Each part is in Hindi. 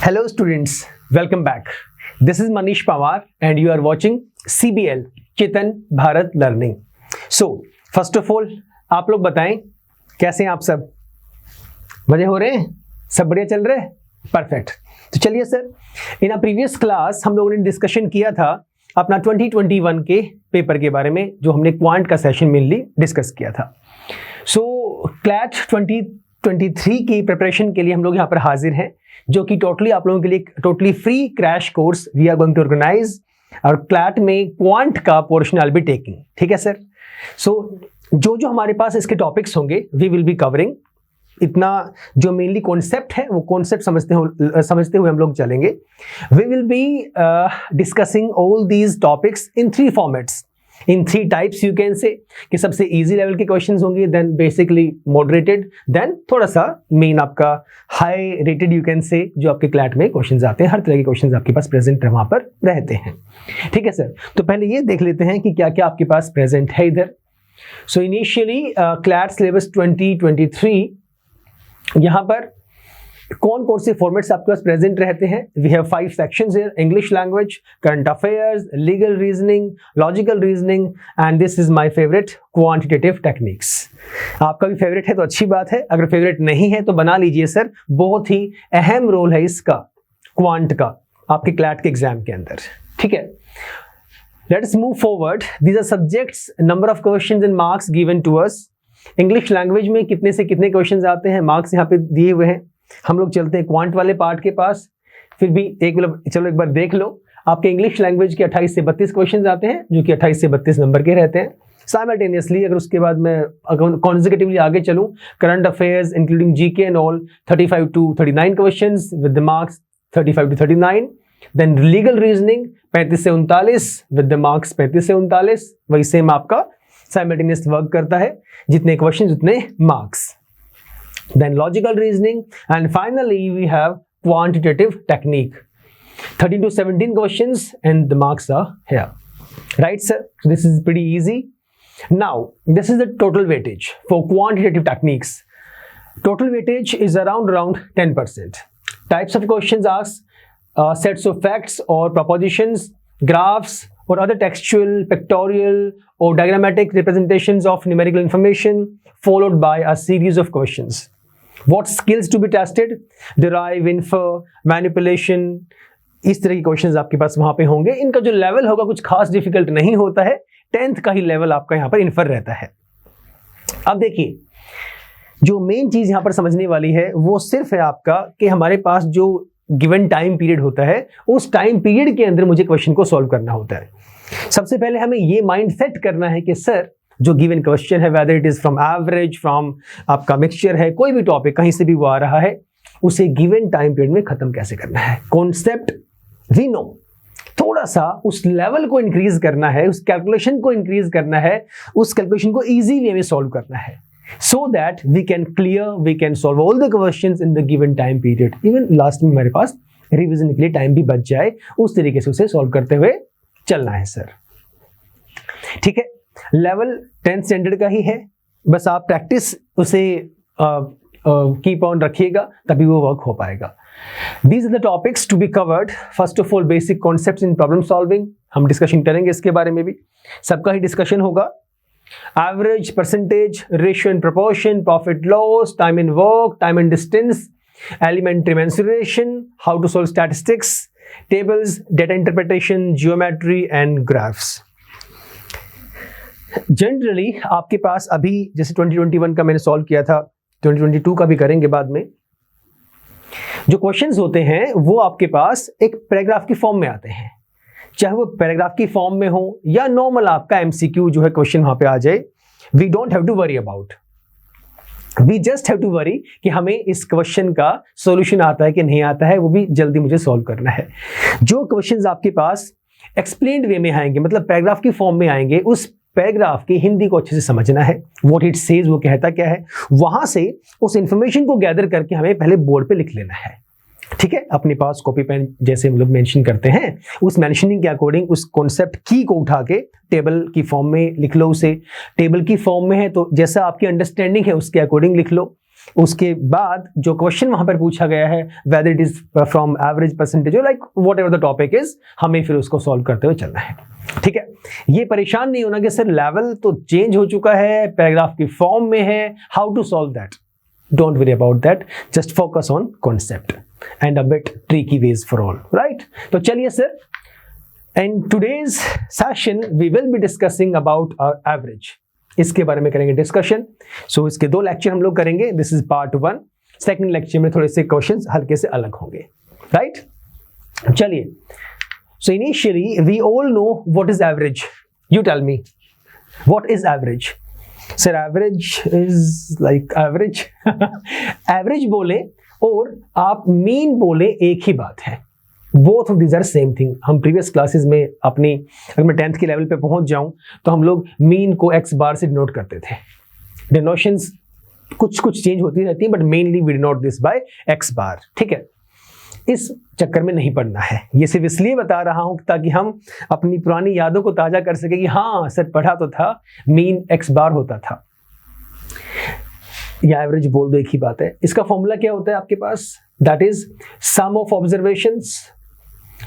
Hello students, welcome back. This is Manish Pawar and you are watching CBL Chetan Bharat learning. So first of all आप लोग बताएं कैसे हैं आप सब? मजे हो रहे हैं? सब बढ़िया चल रहे हैं? परफेक्ट. तो चलिए सर, इन प्रीवियस क्लास हम लोगों ने डिस्कशन किया था अपना 2021 के पेपर के बारे में, जो हमने क्वांट का सेशन मेनली डिस्कस किया था. सो क्लैट 2023 की प्रिपरेशन के लिए हम लोग यहाँ पर हाजिर हैं, जो कि टोटली आप लोगों के लिए totally free crash course we are going to organise. और क्लैट में क्वांट का portion I will be taking. ठीक है सर. सो जो हमारे पास इसके टॉपिक्स होंगे वी विल बी कवरिंग. इतना जो मेनली कॉन्सेप्ट है वो कॉन्सेप्ट समझते हुए हम लोग चलेंगे. We will be discussing all these topics in 3 formats, in 3 types you can say. कि सबसे इजी लेवल के क्वेश्चंस होंगे, देन बेसिकली मॉडरेटेड, देन थोड़ा सा मेन आपका हाई रेटेड यू कैन से, जो आपके क्लैट में क्वेश्चंस आते हैं. हर तरह के क्वेश्चंस आपके पास प्रेजेंट वहां पर रहते हैं. ठीक है सर. तो पहले ये देख लेते हैं कि क्या क्या आपके पास प्रेजेंट है इधर. सो इनिशियली क्लैट सिलेबस 2023, यहाँ पर कौन कौन से फॉर्मेट्स आपके पास प्रेजेंट रहते हैं. We have 5 sections here: English language, current affairs, legal reasoning, logical reasoning, and this is my favourite, quantitative techniques. आपका भी फेवरेट है तो अच्छी बात है, अगर फेवरेट नहीं है तो बना लीजिए सर. बहुत ही अहम रोल है इसका, क्वांट का, आपके क्लैट के एग्जाम के अंदर. ठीक है. Let's move forward. These are subjects, number of questions and marks given to us. English language में कितने से कितने क्वेश्चंस आते हैं, मार्क्स यहाँ पे दिए हुए हैं. हम लोग चलते हैं क्वांट वाले पार्ट के पास. फिर भी चलो एक बार देख लो. आपके इंग्लिश लैंग्वेज के 28 से 32 क्वेश्चंस आते हैं, जो कि 28 से 32 नंबर के रहते हैं साइमल्टेनियसली. अगर उसके बाद मैं कॉन्सेक्यूटिवली आगे चलूं, current affairs including GK and all 35 to 39 questions with the marks 35 to 39. Then legal reasoning 35 से 39 विद द मार्क्स 35 से 39. वही सेम आपका साइमल्टेनियस वर्क करता है, जितने क्वेश्चन उतने marks. Then logical reasoning, and finally we have quantitative technique. 13 to 17 questions and the marks are here. Right sir? So this is pretty easy. Now this is the total weightage for quantitative techniques. Total weightage is around 10%. Types of questions asked: sets of facts or propositions, graphs or other textual, pictorial or diagrammatic representations of numerical information, followed by a series of questions. What skills to be tested? Derive, infer, manipulation. इस तरह के क्वेश्चंस आपके पास वहां पे होंगे. इनका जो लेवल होगा कुछ खास डिफिकल्ट नहीं होता है. 10th का ही लेवल आपका यहाँ पर इन्फर रहता है. अब देखिए, जो मेन चीज यहाँ पर समझने वाली है वो सिर्फ है आपका कि हमारे पास जो गिवन टाइम पीरियड होता है, उस टाइम पीरियड के अंदर मुझे क्वेश्चन को सॉल्व करना होता है. सबसे पहले हमें ये माइंड सेट करना है कि सर जो गिवन क्वेश्चन है, whether it is from average, from आपका मिक्सचर है, कोई भी टॉपिक कहीं से भी वो आ रहा है, उसे गिवन टाइम पीरियड में खत्म कैसे करना है. कॉन्सेप्ट वी नो, थोड़ा सा उस लेवल को इंक्रीज करना है, उस कैलकुलेशन को इंक्रीज करना है, उस कैलकुलेशन को इजी वे में सॉल्व करना है, so that we can solve all the questions in the given time period. Even last में हमारे पास रिवीजन के लिए टाइम भी बच जाए, उस तरीके से उसे सॉल्व करते हुए चलना है सर. ठीक है. लेवल 10th स्टैंडर्ड का ही है, बस आप प्रैक्टिस उसे कीप ऑन रखिएगा, तभी वो वर्क हो पाएगा. These are the topics to be covered. First of all, basic concepts in problem solving. हम डिस्कशन करेंगे इसके बारे में भी, सबका ही डिस्कशन होगा. Average, percentage, ratio and proportion, profit loss, time and work, time and distance, elementary mensuration, how to solve statistics, tables, data interpretation, geometry and graphs. Generally आपके पास अभी जैसे 2021 का मैंने सॉल्व किया था, 2022 का भी करेंगे बाद में, जो क्वेश्चंस होते हैं वो आपके पास एक पैराग्राफ की फॉर्म में आते हैं. चाहे वो पैराग्राफ की फॉर्म में हो या नॉर्मल आपका एमसीक्यू जो है क्वेश्चन वहां पे आ जाए, we don't have to worry about. We just have to worry कि हमें इस क्वेश्चन का सॉल्यूशन आता है कि नहीं आता है, वो भी जल्दी मुझे सॉल्व करना है. जो क्वेश्चंस आपके पास एक्सप्लेन्ड वे में आएंगे, मतलब पैराग्राफ की फॉर्म में आएंगे, उस पैराग्राफ की हिंदी को अच्छे से समझना है. व्हाट इट सेज, वो कहता क्या है, वहां से उस इंफॉर्मेशन को गैदर करके हमें पहले बोर्ड पे लिख लेना है. ठीक है. अपने पास कॉपी पेन जैसे हम लोग मेंशन करते हैं, उस मेंशनिंग के अकॉर्डिंग उस कॉन्सेप्ट की को उठा के टेबल की फॉर्म में लिख लो. उसे टेबल की फॉर्म में है तो जैसा आपकी अंडरस्टैंडिंग है उसके अकॉर्डिंग लिख लो. उसके बाद जो क्वेश्चन वहां पर पूछा गया है whether it is from average percentage और like whatever the topic is, हमें फिर उसको सॉल्व करते हुए चलना है। ठीक है, ये परेशान नहीं होना कि सर लेवल तो चेंज हो चुका है, पैराग्राफ की फॉर्म में है, how to solve that. Don't worry about that, just focus on concept and a bit tricky ways for all, right. तो चलिए sir, in today's session we will be discussing about our average, इसके बारे में करेंगे डिस्कशन। सो इसके 2 लेक्चर हम लोग करेंगे, this is part 1। Second lecture में थोड़े से क्वेश्चंस हल्के से अलग होंगे, राइट। चलिए, so initially we all know what is average. You tell me what is average. Sir average is like average average बोले और आप मीन बोले एक ही बात है, both of these are same thing. हम प्रीवियस क्लासेस में अपनी, अगर मैं 10th के लेवल पे पहुंच जाऊं तो हम लोग मीन को x बार से डिनोट करते थे। डिनोशंस कुछ चेंज होती रहती है, but mainly we denote this by x bar. ठीक है, इस चक्कर में नहीं पड़ना है, ये सिर्फ इसलिए बता रहा हूं ताकि हम अपनी पुरानी यादों को ताजा कर सके कि हाँ सर पढ़ा तो था, मीन x बार होता था या एवरेज बोल दो, एक ही बात है। इसका फॉर्मूला क्या होता है आपके पास, that is some of observations,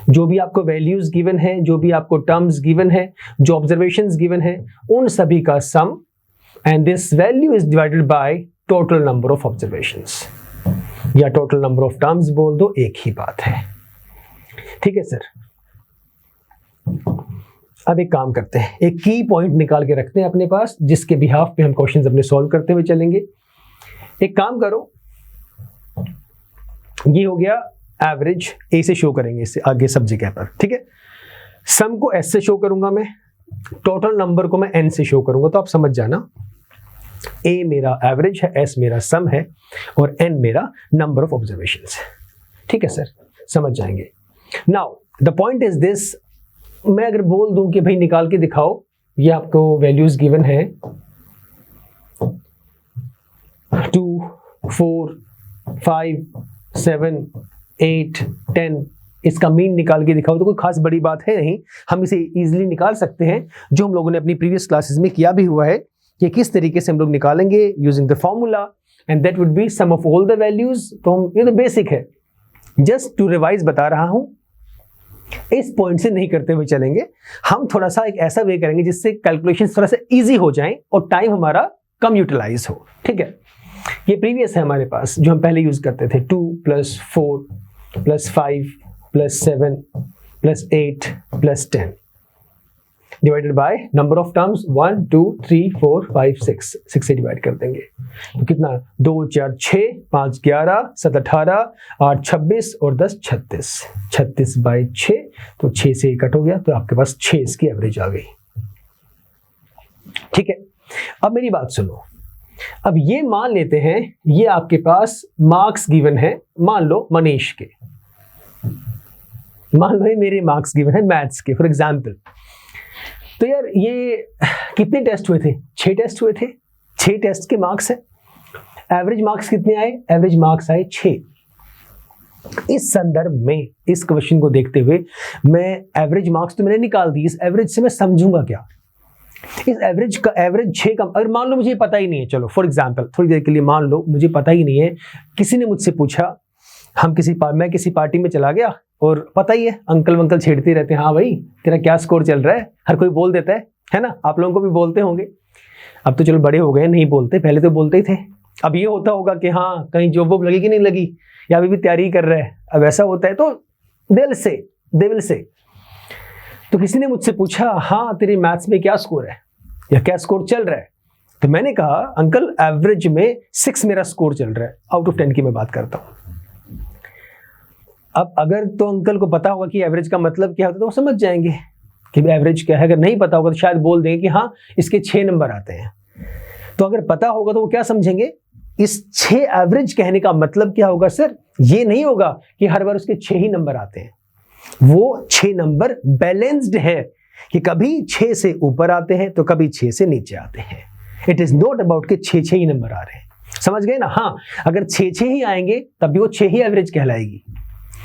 जो भी आपको वैल्यूज गिवन है, जो भी आपको टर्म्स गिवन है, जो ऑब्जर्वेशंस गिवन है, उन सभी का sum, and this value is divided by total number of observations या टोटल नंबर ऑफ टर्म्स बोल दो, एक ही बात है। ठीक है सर, अब एक काम करते हैं, एक की पॉइंट निकाल के रखते हैं अपने पास, जिसके बिहाफ पे हम क्वेश्चंस अपने सॉल्व करते हुए चलेंगे। एक काम करो, ये हो गया एवरेज, ए से शो करेंगे इससे आगे सब जगह पर। ठीक है, सम को एस से शो करूंगा मैं, टोटल नंबर को मैं एन से शो करूंगा, तो आप समझ जाना ए मेरा एवरेज है, एस मेरा सम है और एन मेरा नंबर ऑफ ऑब्जर्वेशंस है। ठीक है सर, समझ जाएंगे। Now the point is this, मैं अगर बोल दूं कि भाई निकाल के दिखाओ, ये आपको वैल्यूज गिवन है 2, 4, 5, 7, 8, 10, इसका मीन निकाल के दिखाओ, तो कोई खास बड़ी बात है नहीं, हम इसे इजीली निकाल सकते हैं, जो हम लोगों ने अपनी प्रीवियस क्लासेस में किया भी हुआ है कि किस तरीके से हम लोग निकालेंगे using the formula, and that would be sum of all the values. तो हम, ये तो बेसिक है, जस्ट टू रिवाइज बता रहा हूं, इस पॉइंट से नहीं करते हुए चलेंगे, हम थोड़ा सा एक ऐसा वे करेंगे जिससे कैलकुलेशन थोड़ा सा ईजी हो जाए और टाइम हमारा कम यूटिलाइज हो। ठीक है, ये प्रीवियस है हमारे पास जो हम पहले यूज करते थे, 2 + 4 + 5 + 7 + 8 + 10 divided by number of terms 1, 2, 3, 4, 5, 6 से डिवाइड कर देंगे, तो कितना 2, 4, 6, 5, 11, 7, 18, 8, 26 और 10, 36, 36/6, तो 6 से कट हो गया, तो आपके पास 6 इसकी एवरेज आ गई। ठीक है, अब मेरी बात सुनो, अब ये मान लेते हैं, ये आपके पास मार्क्स गिवन है, मान लो मनीष के, मान लो ये मेरे मार्क्स गिवन है मैथ्स के फॉर एग्जांपल। तो यार ये कितने टेस्ट हुए थे, 6 टेस्ट हुए थे, 6 टेस्ट के मार्क्स है, एवरेज मार्क्स कितने आए, एवरेज मार्क्स आए 6। इस संदर्भ में इस क्वेश्चन को देखते हुए मैं एवरेज मार्क्स तो मैंने निकाल दी, इस एवरेज से मैं समझूंगा क्या, इस एवरेज का एवरेज 6 का, अगर मान लो मुझे पता ही नहीं है, चलो फॉर एग्जांपल थोड़ी देर के लिए मान लो मुझे पता ही नहीं है, किसी ने मुझसे पूछा, मैं किसी पार्टी में चला गया और पता ही है अंकल वंकल छेड़ते रहते हैं, हाँ भाई तेरा क्या स्कोर चल रहा है, हर कोई बोल देता है ना, आप लोगों को भी बोलते होंगे, अब तो चलो बड़े हो गए नहीं बोलते, पहले तो बोलते ही थे। अब ये होता होगा कि हाँ कहीं जॉब वॉब लगी कि नहीं लगी, या अभी भी तैयारी कर रहा है, अब ऐसा होता है तो दे विल से। तो किसी ने मुझसे पूछा, हाँ तेरी मैथ्स में क्या स्कोर है या क्या स्कोर चल रहा है, तो मैंने कहा अंकल एवरेज में 6 मेरा स्कोर चल रहा है, आउट ऑफ 10 की मैं बात करता हूं। अब अगर तो अंकल को पता होगा कि एवरेज का मतलब क्या होता है तो वो समझ जाएंगे कि एवरेज क्या है, अगर नहीं पता होगा तो शायद बोल देंगे कि हाँ इसके 6 नंबर आते हैं। तो अगर पता होगा तो वो क्या समझेंगे, इस 6 एवरेज कहने का मतलब क्या होगा सर, ये नहीं होगा कि हर बार उसके 6 ही नंबर आते हैं, वो 6 नंबर बैलेंस्ड है कि कभी 6 से ऊपर आते हैं तो कभी 6 से नीचे आते हैं। इट इज नॉट अबाउट कि 6 ही नंबर आ रहे हैं, समझ गए ना। हाँ अगर 6 ही आएंगे तब भी वो 6 ही एवरेज कहलाएगी,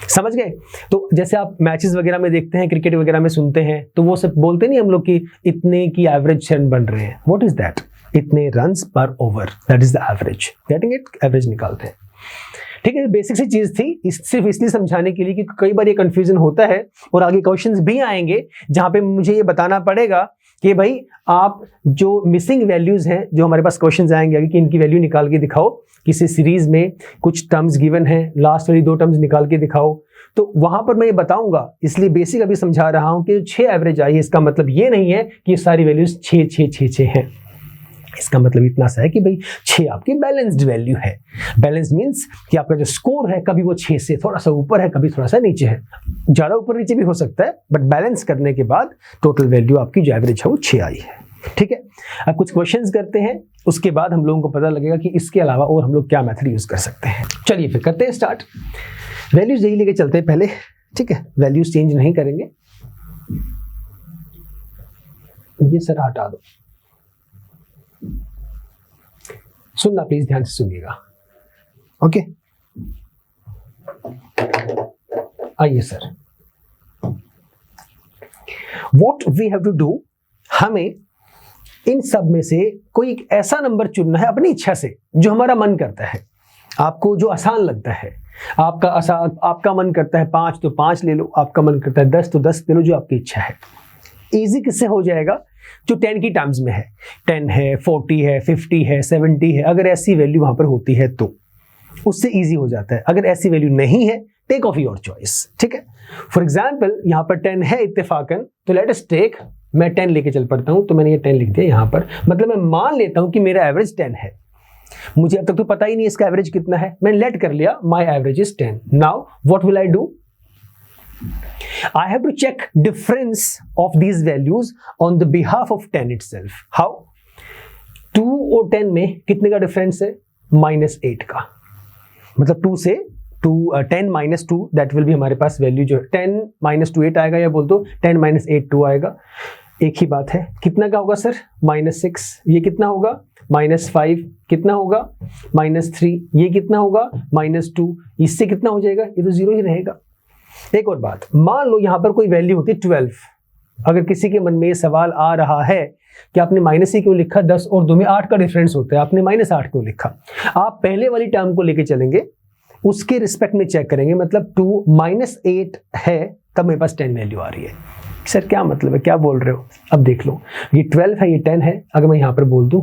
समझ गए। तो जैसे आप मैचेस वगैरह में देखते हैं, क्रिकेट वगैरह में सुनते हैं, तो वो सब बोलते नहीं हम लोग कि इतने की एवरेज रन बन रहे हैं, व्हाट इज दैट, इतने रन्स पर over, that is the average. Getting it? Average निकालते हैं। ठीक है, बेसिक सी चीज थी, सिर्फ इसलिए समझाने के लिए कि कई बार ये कंफ्यूजन होता है और आगे क्वेश्चंस भी आएंगे जहां पे मुझे ये बताना पड़ेगा कि भाई आप जो मिसिंग वैल्यूज हैं, जो हमारे पास क्वेश्चंस आएंगे आगे कि इनकी वैल्यू निकाल के दिखाओ, किसी सीरीज में कुछ टर्म्स गिवन है, लास्ट वाली 2 टर्म्स निकाल के दिखाओ, तो वहां पर मैं ये बताऊंगा। इसलिए बेसिक अभी समझा रहा हूं कि 6 एवरेज आई है, इसका मतलब ये नहीं है कि ये सारी वैल्यूज 6 हैं। इसका मतलब इतना सा है कि भाई 6 आपकी बैलेंस्ड वैल्यू है। बैलेंस मींस कि आपका जो स्कोर है कभी वो 6 से थोड़ा सा ऊपर है, कभी थोड़ा सा नीचे है, ज्यादा ऊपर नीचे भी हो सकता है, बट बैलेंस करने के बाद टोटल वैल्यू आपकी जो एवरेज है वो 6 आई है। ठीक है, अब कुछ क्वेश्चंस करते हैं, उसके बाद हम लोगों को पता लगेगा कि इसके अलावा और हम लोग क्या मेथड यूज कर सकते हैं। चलिए फिर करते हैं स्टार्ट। वैल्यूज यही लेके चलते हैं पहले। ठीक है, वैल्यूज चेंज नहीं करेंगे। ये सर हटा दो, सुनना प्लीज, ध्यान से सुनिएगा। ओके, आइए sir, what we have to do, हमें इन सब में से कोई एक ऐसा नंबर चुनना है अपनी इच्छा से जो हमारा मन करता है, आपको जो आसान लगता है। आपका मन करता है 5 तो 5 ले लो, आपका मन करता है 10 तो 10 ले लो, जो आपकी इच्छा है। इजी किससे हो जाएगा? जो 10 की टर्म्स में है, 10 है, 40 है, 50 है, 70 है, अगर ऐसी वैल्यू वहां पर होती है तो उससे इजी हो जाता है। अगर ऐसी वैल्यू नहीं है, टेक ऑफ योर चॉइस। ठीक है, फॉर एग्जाम्पल यहाँ पर 10 है इत्तेफाकन, तो लेट अस टेक, मैं 10 लेके चल पड़ता हूं, तो मैंने ये 10 लिख दिया यहाँ पर, मतलब मैं मान लेता हूं कि मेरा एवरेज 10 है। मुझे अब तक तो पता ही नहीं इसका एवरेज कितना है, मैंने लेट कर लिया माई average is 10। Now what will I do? I have to check difference of these values on the behalf of 10 itself. How? 2 और 10 में कितने का डिफरेंस है? -8 का। मतलब 2 से 10 - 2, दैट विल भी हमारे पास वैल्यू जो 10 - 2 8 आएगा, या बोल दो 10 - 8 2 आएगा। एक ही बात है। कितना का होगा सर? -6। ये कितना होगा? -5। कितना होगा? -3। ये कितना होगा? -2। इससे कितना हो जाएगा? ये तो 0 ही रहेगा। एक और बात, मान लो यहां पर कोई वैल्यू होती है 12। अगर किसी के मन में ये सवाल आ रहा है कि आपने माइनस ही क्यों लिखा, 10 और 2 में 8 का डिफरेंस होता है, आपने -8 क्यों लिखा? आप पहले वाली टर्म को लेके चलेंगे, उसके रिस्पेक्ट में चेक करेंगे, मतलब 2 - 8 है, तब मेरे पास 10 वैल्यू आ रही है। सर क्या मतलब है, क्या बोल रहे हो? अब देख लो, ये 12 है, ये 10 है, अगर मैं यहां पर बोल दूं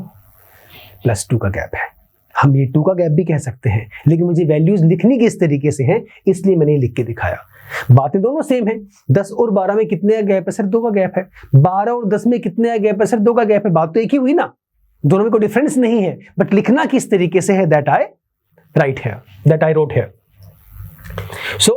+2 का गैप है, हम ये 2 का गैप भी कह सकते हैं, लेकिन मुझे वैल्यूज लिखनी किस तरीके से हैं, इसलिए मैंने लिख के दिखाया। बातें दोनों सेम है। 10 और 12 में कितने का गैप है सर? 2 का गैप है। 12 और 10 में कितने का गैप है सर? 2 का गैप है। बात तो एक ही हुई ना, दोनों में कोई डिफरेंस नहीं है, बट लिखना किस तरीके से है, दैट आई राइट है, दैट आई रोट है। सो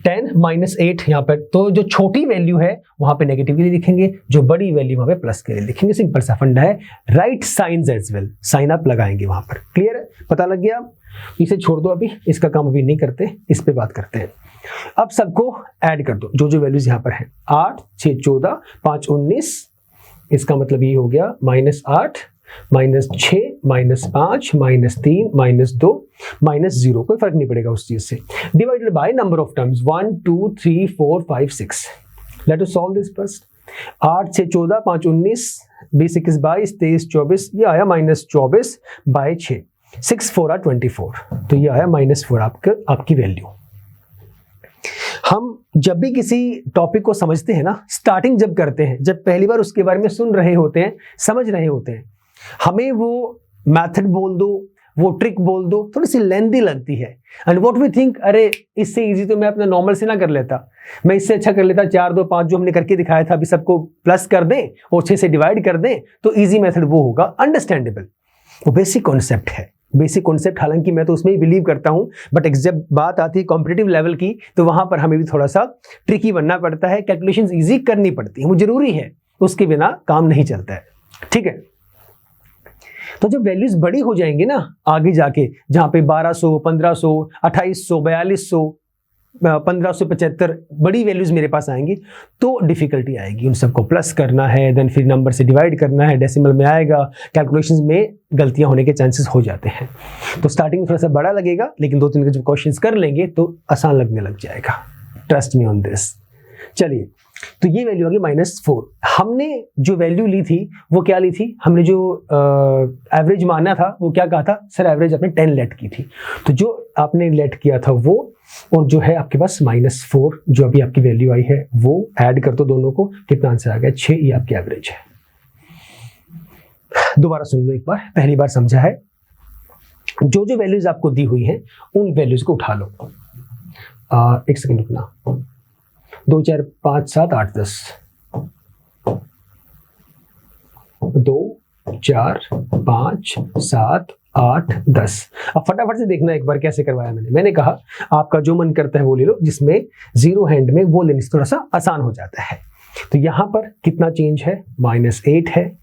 10 - 8 यहाँ पर, तो जो छोटी वैल्यू है वहां पे नेगेटिव के लिए लिखेंगे, जो बड़ी वैल्यू वहां पे प्लस के लिए लिखेंगे। सिंपल सा फंडा है। Write signs as well, sign up लगाएंगे वहां पर। क्लियर है? पता लग गया? इसे छोड़ दो, अभी इसका काम अभी नहीं करते, इस पे बात करते हैं। अब सबको ऐड कर दो, जो जो वैल्यूज यहां पर है। 8 6 14 5 19, इसका मतलब ये हो गया -8 -6 -5 -3 -2 -0, कोई फर्क नहीं पड़ेगा उस चीज से, divided by number of terms 1 2 3 4 5 6। Let us solve this first. 8 6 14 5 19 20 21 22 23 24, ये आया -24/6। 6 4 are 24, तो ये आया -4 आपकी वैल्यू। हम जब भी किसी टॉपिक को समझते हैं ना, स्टार्टिंग जब करते हैं, जब पहली बार उसके बारे में सुन रहे होते हैं, समझ रहे होते हैं, हमें वो मेथड बोल दो, वो ट्रिक बोल दो, थोड़ी सी लेंथी लगती है। एंड व्हाट वी थिंक, अरे इससे इजी तो मैं अपना नॉर्मल से ना कर लेता, मैं इससे अच्छा कर लेता 4 2 5 जो हमने करके दिखाया था, अभी सबको प्लस कर दें और 6 से डिवाइड कर दें, तो इजी मेथड वो होगा, अंडरस्टैंडेबल। वो बेसिक कॉन्सेप्ट है, बेसिक कॉन्सेप्ट, हालांकि मैं तो उसमें ही बिलीव करता हूं, बट जब बात आती है कॉम्पिटिटिव लेवल की, तो वहां पर हमें भी थोड़ा सा ट्रिकी बनना पड़ता है, कैलकुलेशंस इजी करनी पड़ती है, वो जरूरी है, उसके बिना काम नहीं चलता है। ठीक है, तो जब वैल्यूज बड़ी हो जाएंगी ना आगे जाके, जहां पे 1200 1500 2800 4200 1575 बड़ी वैल्यूज मेरे पास आएंगी, तो डिफिकल्टी आएगी, उन सबको प्लस करना है, देन फिर नंबर से डिवाइड करना है, डेसिमल में आएगा, कैलकुलेशंस में गलतियां होने के चांसेस हो जाते हैं। तो स्टार्टिंग में थोड़ा सा बड़ा लगेगा, लेकिन 2-3 जब क्वेश्चंस कर लेंगे तो आसान लगने लग जाएगा। Trust me on this. चलिए तो ये वैल्यू आ गई -4। हमने जो वैल्यू ली थी वो क्या ली थी, हमने जो एवरेज माना था वो क्या कहा था, सर एवरेज आपने 10 लेट की थी। तो जो आपने लेट किया था वो, और जो है आपके पास -4 जो अभी आपकी वैल्यू आई है वो ऐड कर दो दोनों को, कितना आंसर आ गया 6। ये आपकी एवरेज है। दोबारा सुन लो एक बार, पहली बार समझा है। जो जो वैल्यूज आपको दी हुई हैं उन वैल्यूज को उठा लो। एक सेकंड रुकना, 2 4 5 7 8 10, 2 4 5 7 8 10। अब फटाफट से देखना एक बार कैसे करवाया मैंने कहा आपका जो मन करता है वो ले लो, जिसमें जीरो हैंड में वो लेने से थोड़ा सा आसान हो जाता है। तो यहां पर कितना चेंज है, -8 है।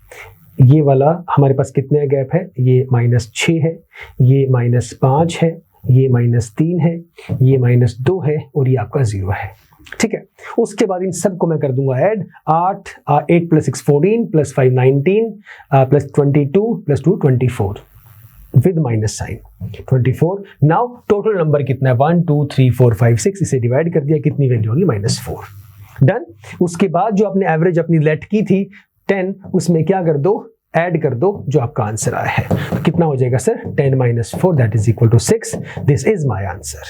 ये वाला हमारे पास कितने गैप है, ये -6 है, ये -5 है, ये -3 है, ये -2 है, और ये आपका 0 है। ठीक है, उसके बाद इन सबको मैं कर दूंगा add. 8 + 6 14 + 5 19 + 22 + 2 24 with minus sign 24। Now total number कितना है 1 2 3 4 5 6, इसे डिवाइड कर दिया, कितनी वैल्यू होगी -4। डन। उसके बाद जो आपने एवरेज अपनी लेट की थी 10, उसमें क्या कर दो, ऐड कर दो जो आपका आंसर आया है। तो कितना हो जाएगा sir 10 - 4 that is equal to 6। This is my answer.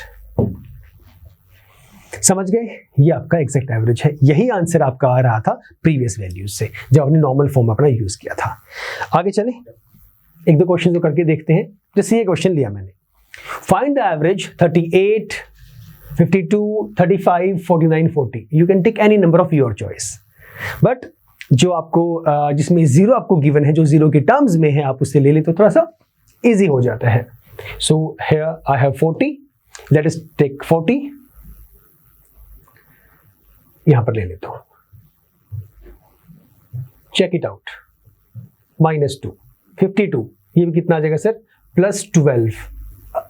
समझ गए, ये आपका एग्जैक्ट एवरेज है। यही आंसर आपका आ रहा था प्रीवियस वैल्यूज से जब आपने नॉर्मल फॉर्म अपना यूज किया था। आगे चले, एक दो क्वेश्चन करके देखते हैं। जैसे ये क्वेश्चन लिया मैंने, find the average 38 52 35 49 40। You can take any number of your choice, but जो आपको जिसमें 0 आपको गिवन है, जो 0 के टर्म्स में है, आप उससे ले ले तो थोड़ा सा इजी हो जाता है। So here I have 40, let us take 40, यहां पर ले लेता हूं। चेक इट आउट, -2 52, ये भी कितना आ जाएगा सर +12।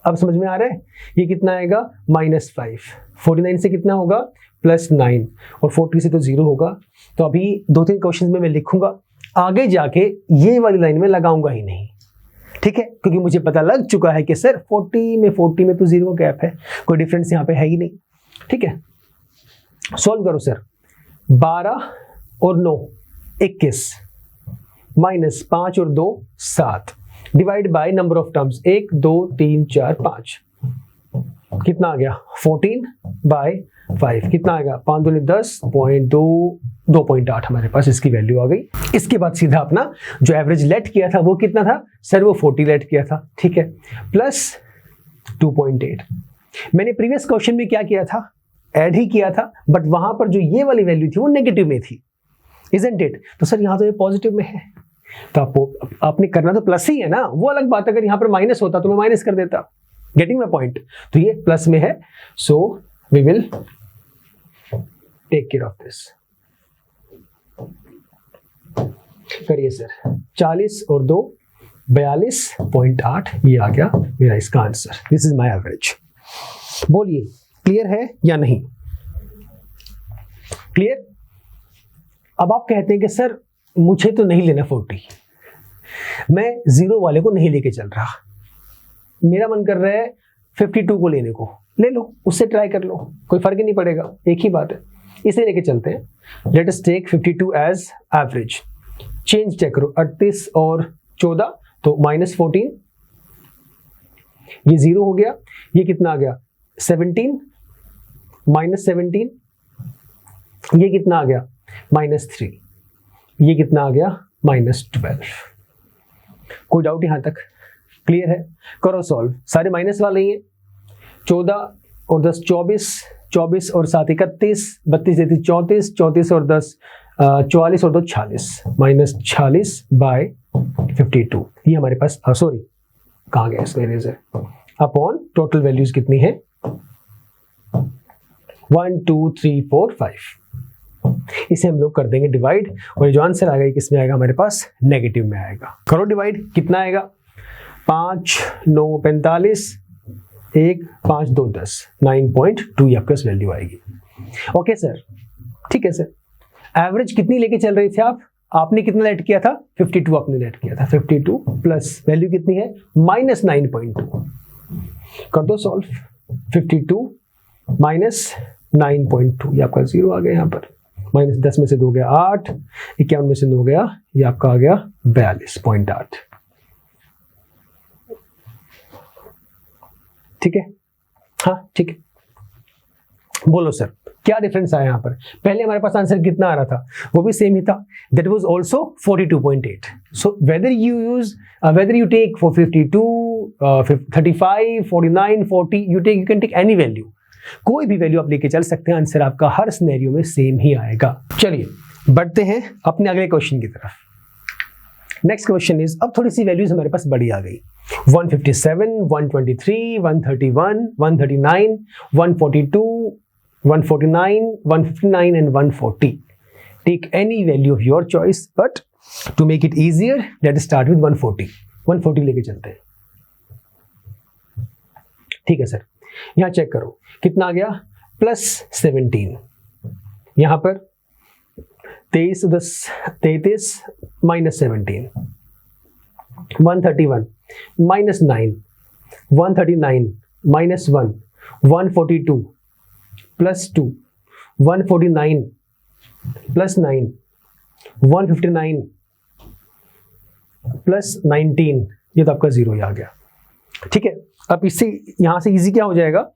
अब समझ में आ रहा है, ये कितना आएगा -5। 49 से कितना होगा +9, और 40 से तो 0 होगा। तो अभी 2-3 क्वेश्चन में मैं लिखूंगा, आगे जाके ये वाली लाइन में लगाऊंगा ही नहीं, ठीक है, क्योंकि मुझे पता लग चुका है कि सर 40 में तो 0 गैप है, कोई डिफरेंस यहां पे है ही नहीं। ठीक है, सॉल्व करो सर। 12 और 9 21, -5 और 2 7, divide by number of terms 1 2 3 4 5, कितना आ गया 14/5, कितना आएगा 5 दूनी 10, 2.8 हमारे पास इसकी वैल्यू आ गई। इसके बाद सीधा अपना जो एवरेज लेट किया था वो कितना था सर, वो 40 लेट किया था, ठीक है, प्लस 2.8। मैंने प्रीवियस क्वेश्चन में क्या किया था, ऐड ही किया था, बट वहां पर जो ये वाली वैल्यू थी वो नेगेटिव में थी, इजंट इट। तो सर यहां तो ये पॉजिटिव में है, तो आपने करना तो प्लस ही है ना, वो अलग बात। अगर यहां पर माइनस होता तो मैं माइनस कर देता, गेटिंग माय पॉइंट। तो ये प्लस में है, so we will take care of this. करिए सर, 40 और 2 42.8, ये आ गया मेरा इसका answer. This is my average. बोलिए क्लियर है या नहीं? क्लियर? अब आप कहते हैं कि सर मुझे तो नहीं लेना 40, मैं 0 वाले को नहीं लेके चल रहा, मेरा मन कर रहा है 52 को लेने को, ले लो, उससे ट्राई कर लो, कोई फर्क ही नहीं पड़ेगा, एक ही बात है, इसे लेके चलते हैं। Let us take 52 as average. Change check करो, 38 और 14 तो -14, ये 0 हो गया, ये कितना आ गया 17, -17, ये कितना आ गया -3, ये कितना आ गया -12। कोई डाउट यहां तक? क्लियर है? करो सॉल्व, सारे माइनस वाले ही हैं। 14 और 10 24, 24 और 7 31, 32 33 34, 34 और 10 44 और 2 46, -46/52। ये हमारे पास सॉरी कहाँ गया इसका इरेजर, अपॉन टोटल वैल्यूज कितनी है 1 2 3 4 5। इसे हम लोग कर देंगे डिवाइड, और जो आंसर आएगा किसमें आएगा हमारे पास, नेगेटिव में आएगा। करो डिवाइड, कितना आएगा 5 9 45, 1 5 2 10, 9.2 ये आपके वैल्यू आएगी। ओके सर, ठीक है सर। एवरेज कितनी लेके चल रहे थे आप, आपने कितना लेट किया था 52, आपने लेट किया था 52, प्लस वैल्यू कितनी है -9.2। कर दो सॉल्व, 52 - 9.2, ये आपका 0 आ गया यहाँ पर, -10 में से 2 गया 8, 51 में से 2 गया, ये आपका आ गया 42.8। ठीक है, हाँ ठीक है। बोलो सर क्या डिफरेंस आया यहाँ पर? पहले हमारे पास आंसर कितना आ रहा था, वो भी सेम ही था, that was also 42.8। So whether you take 452, 35, 49, 40, you can take any value, कोई भी वैल्यू आप लेके चल सकते हैं, आंसर आपका हर सिनेरियो में सेम ही आएगा। चलिए बढ़ते हैं अपने अगले क्वेश्चन की तरफ। नेक्स्ट क्वेश्चन इज, अब थोड़ी सी वैल्यूज हमारे पास बड़ी आ गई, 157, 123, 131, 139, 142, 149, 159 and 140. Take any value of your choice, but to make it easier, let us start with 140. 140 लेके चलते हैं। ठीक है सर, यहाँ चेक करो कितना आ गया, +17। यहाँ पर 23 10 33 -17, 131 -9, 139 -1, 142 +2, 149 +9, 159 +19, ये तो आपका 0 ही आ गया। ठीक है, अब इससे यहां से इजी क्या हो जाएगा,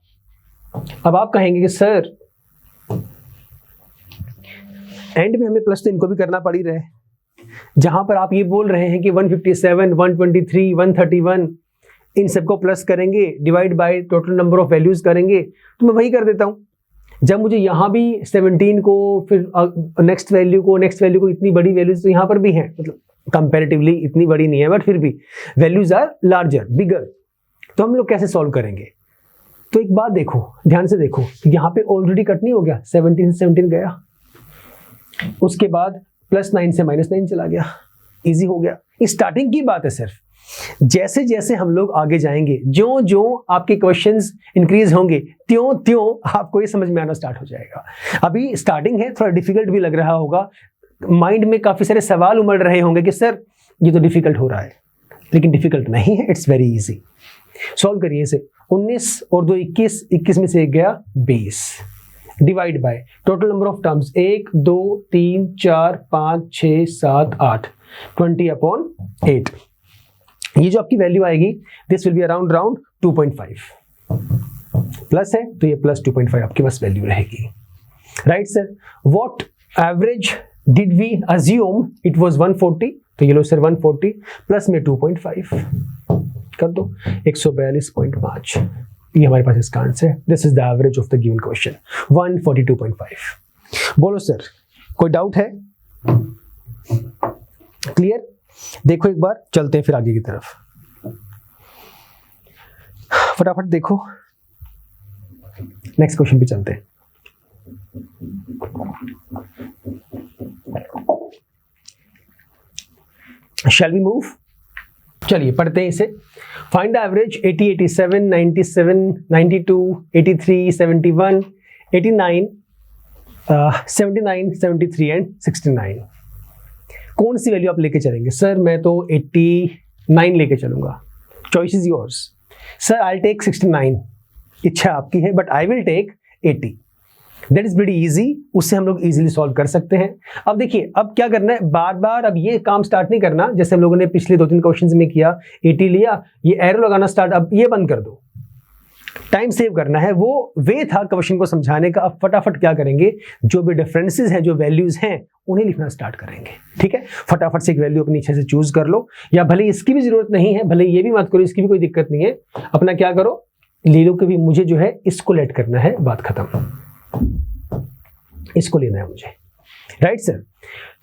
अब आप कहेंगे कि सर एंड में हमें प्लस तो इनको भी करना पड़ ही रहा है, जहां पर आप ये बोल रहे हैं कि 157, 123, 131 इन सबको प्लस करेंगे, divide by total number of values करेंगे, तो मैं वही कर देता हूं। जब मुझे यहाँ भी 17 को, फिर नेक्स्ट वैल्यू को, इतनी बड़ी वैल्यूज तो यहाँ पर भी हैं, मतलब कंपैरेटिवली इतनी बड़ी नहीं है, बट फिर भी वैल्यूज आर लार्जर, बिगर, तो हम लोग कैसे सॉल्व करेंगे? तो एक बात देखो, ध्यान से देखो, यहाँ पे ऑलरेडी कट नहीं हो गया, 17 से 17 गया, उसके बाद +9 से -9 चला गया, इजी हो गया। स्टार्टिंग की बात है सिर्फ, जैसे जैसे हम लोग आगे जाएंगे, जो जो आपके क्वेश्चंस इंक्रीज होंगे, त्यों त्यों आपको ये समझ में आना स्टार्ट हो जाएगा। अभी स्टार्टिंग है, थोड़ा डिफिकल्ट भी लग रहा होगा, माइंड में काफी सारे सवाल उमड़ रहे होंगे कि सर ये तो डिफिकल्ट हो रहा है, लेकिन डिफिकल्ट नहीं है, इट्स वेरी इजी। सॉल्व करिए इसे, 19 और 2 21, 21 में से 1 गया 20, divide by total number of terms 1 2 3 4 5 6 7 8, 20/8। ये जो आपकी वैल्यू आएगी, this will be around 2.5, plus है तो ये +2.5 आपके पास वैल्यू रहेगी, right sir. What average did we assume, it was 140, तो ये लो सर 140 प्लस में 2.5 कर दो, 142.5, ये हमारे पास इसका आंसर है। This is the average of the given question, 142.5। बोलो सर कोई डाउट है? क्लियर? देखो एक बार, चलते हैं फिर आगे की तरफ, फटाफट देखो, नेक्स्ट क्वेश्चन पे चलते हैं। Shall we move? चलिए पढ़ते हैं इसे। Find the average 80, 87, 97, 92, 83, 71, 89, 79, 73 and 69। कौन सी वैल्यू आप लेके चलेंगे? सर मैं तो 89 लेके चलूंगा, choice is yours. Sir I take 69, इच्छा आपकी है, but I will take 80। That is very easy, उससे हम लोग इजीली सॉल्व कर सकते हैं। अब देखिए, अब क्या करना है, बार बार अब ये काम स्टार्ट नहीं करना जैसे हम लोगों ने पिछले 2-3 क्वेश्चंस में किया, 80 लिया, ये एरो लगाना स्टार्ट, अब ये बंद कर दो, टाइम सेव करना है। वो वे था क्वेश्चन को समझाने का। अब फटाफट क्या करेंगे, जो भी डिफरेंसेस हैं, जो वैल्यूज हैं, उन्हें लिखना स्टार्ट करेंगे। ठीक है, फटाफट से एक वैल्यू अपनी इच्छा से चूज कर लो, या भले इसकी भी जरूरत नहीं है, भले ये भी मत करो, इसकी भी कोई दिक्कत नहीं है, अपना क्या करो, ले लो कि भी मुझे जो है इसको लेट करना है, बात खत्म, इसको लेना है मुझे, राइट सर।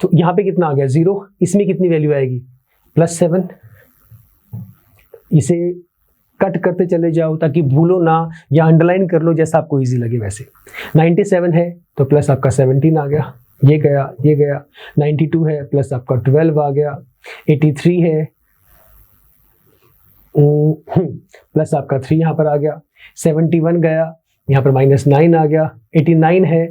तो यहां पे कितना आ गया 0, इसमें कितनी वैल्यू आएगी +7, इसे कट करते चले जाओ ताकि भूलो ना, या अंडरलाइन कर लो जैसा आपको इजी लगे वैसे। 97 है तो प्लस आपका 17 आ गया, ये गया ये गया। 92 है प्लस आपका 12 आ गया। 83 है प्लस आपका 3 यहाँ पर आ गया। 71 गया, यहाँ पर -9 आ गया। 89 है,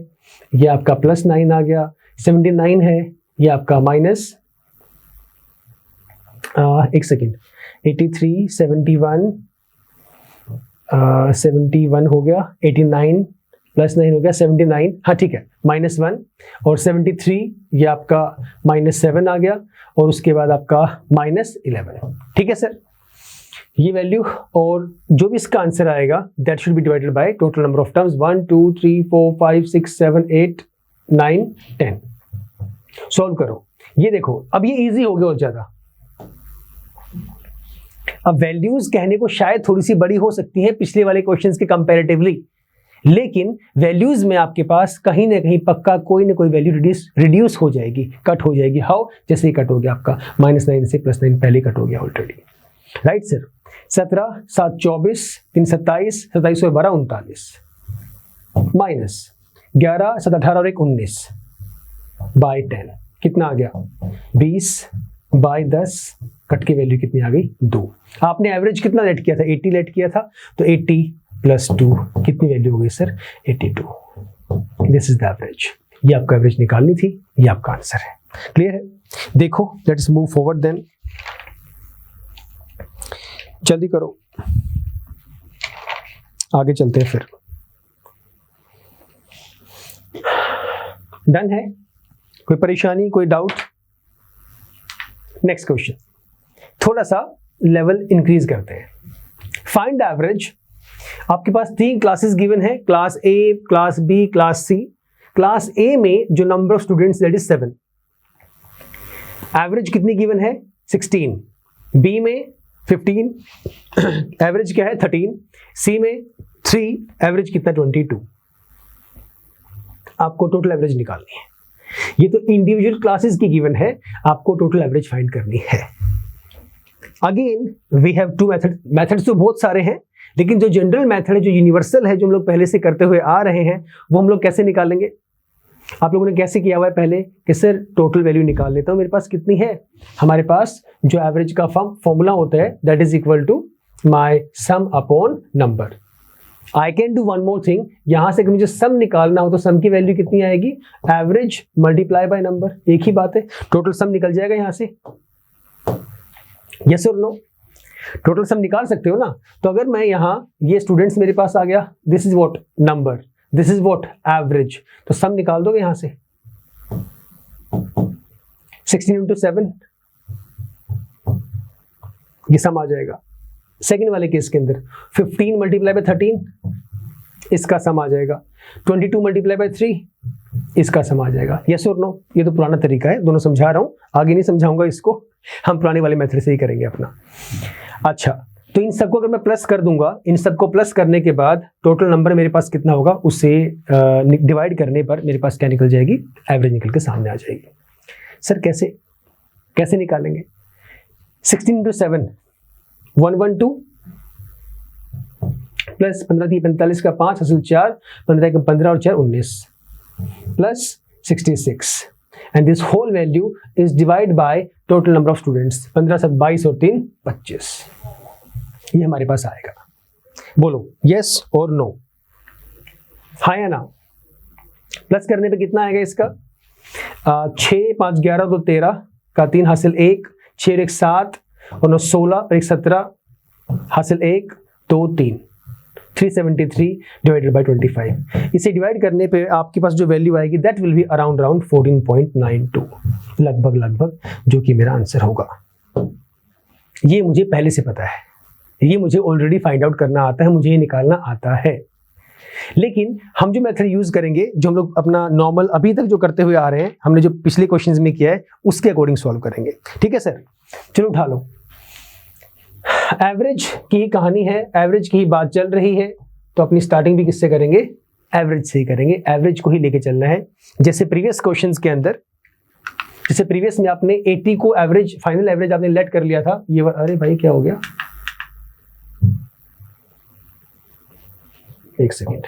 ये आपका +9 आ गया। 79 है, ये आपका एक सेकेंड, 83, 71 71 हो गया, 89 +9 हो गया 79, हाँ ठीक है, -1 और 73 ये आपका -7 आ गया और उसके बाद आपका -11। ठीक है सर, ये वैल्यू और जो भी इसका आंसर आएगा that should be divided by total number of terms 1 2 3 4 5 6 7 8 9 10। Solve करो। ये देखो अब ये इजी हो गया और ज्यादा। अब वैल्यूज कहने को शायद थोड़ी सी बड़ी हो सकती हैं पिछले वाले क्वेश्चंस के कंपैरेटिवली, लेकिन वैल्यूज में आपके पास कहीं ना कहीं पक्का कोई ना कोई वैल्यू रिड्यूस हो जाएगी, कट हो जाएगी। हाउ? जैसे ही कट हो गया आपका -9 से +9 पहले कट हो गया ऑलरेडी। Right sir. 17 7 24 3 27 27 और 12 39 -11 7 18 और 1 19 बाय 10 कितना आ गया 20 बाय 10 कट की वैल्यू कितनी आ गई 2। आपने एवरेज कितना लेट किया था 80 लेट किया था, तो 80 + 2 कितनी वैल्यू हो गई sir 82। This is the average. ये आपको एवरेज निकालनी थी, ये आपका आंसर है। क्लियर है? देखो लेट्स मूव फॉरवर्ड देन, जल्दी करो आगे चलते हैं फिर। डन है? कोई परेशानी, कोई डाउट? नेक्स्ट क्वेश्चन, थोड़ा सा लेवल इंक्रीज करते हैं। Find the average. आपके पास 3 क्लासेस गिवन है, class A, class B, class C. Class A में जो number of students that is 7, average कितनी गिवन है 16, बी में 15, एवरेज क्या है 13, सी में 3, एवरेज कितना 22। आपको टोटल एवरेज निकालनी है। ये तो इंडिविजुअल क्लासेस की गिवन है, आपको टोटल एवरेज फाइंड करनी है। Again we have 2 method. Methods तो बहुत सारे हैं, लेकिन जो जनरल मेथड है, जो यूनिवर्सल है, जो हम लोग पहले से करते हुए आ रहे हैं, वो हम लोग कैसे निकालेंगे? आप लोगों ने कैसे किया हुआ है पहले कि सर टोटल वैल्यू निकाल लेता हूं, मेरे पास कितनी है, हमारे पास जो एवरेज का फॉर्मूला होता है that is equal to my sum upon number. I can do one more thing, यहां से मुझे सम निकालना हो तो सम की वैल्यू कितनी आएगी, एवरेज मल्टीप्लाई बाय नंबर। एक ही बात है, टोटल सम निकल जाएगा यहां से। यस और नो? टोटल सम निकाल सकते हो ना? तो अगर मैं यहां ये स्टूडेंट्स मेरे पास आ गया, this is what number, this is what average, तो सम निकाल दोगे यहां से 16 × 7 ये सम आ जाएगा। सेकेंड वाले केस के अंदर 15 × 13 इसका सम आ जाएगा, 22 × 3 इसका सम आ जाएगा। यस और नो? ये तो पुराना तरीका है, दोनों समझा रहा हूं, आगे नहीं समझाऊंगा इसको, हम पुराने वाले मेथड से ही करेंगे अपना। अच्छा, तो इन सबको अगर मैं प्लस कर दूंगा, इन सबको प्लस करने के बाद टोटल नंबर मेरे पास कितना होगा, उससे डिवाइड करने पर मेरे पास क्या निकल जाएगी, एवरेज निकल के सामने आ जाएगी। सर कैसे निकालेंगे? 16 × 7 112 प्लस 15 3 45 का 5 हासिल 4, 15 का 15 और 4 19 plus 66 and this whole value is divide by total number of students. 15 7 22 और 3 25 ये हमारे पास आएगा। बोलो यस और नो, हाँ या ना? प्लस करने पे कितना आएगा इसका 6 5 11 2 13 का 3 हासिल 1, 6 1 7 और 9 16 और 1 17 हासिल 1 2 3 373 डिवाइडेड बाय 25। इसे डिवाइड करने पे आपके पास जो वैल्यू आएगी दैट विल बी अराउंड 14.92 लगभग, जो कि मेरा आंसर होगा। ये मुझे पहले से पता है, ये मुझे ऑलरेडी फाइंड आउट करना आता है, मुझे ये निकालना आता है। लेकिन हम जो मेथड यूज करेंगे, जो हम लोग अपना नॉर्मल अभी तक जो करते हुए आ रहे हैं, हमने जो पिछले क्वेश्चंस में किया है उसके अकॉर्डिंग सॉल्व करेंगे। ठीक है सर? चलो उठा लो। एवरेज की ही कहानी है, एवरेज की ही बात चल रही है, तो अपनी स्टार्टिंग भी किससे करेंगे, एवरेज से ही करेंगे। एवरेज को ही लेके चलना है। जैसे प्रीवियस क्वेश्चंस के अंदर, जैसे प्रीवियस में आपने 80 को एवरेज, फाइनल एवरेज आपने लेट कर लिया था। ये अरे भाई क्या हो गया, एक सेकेंड।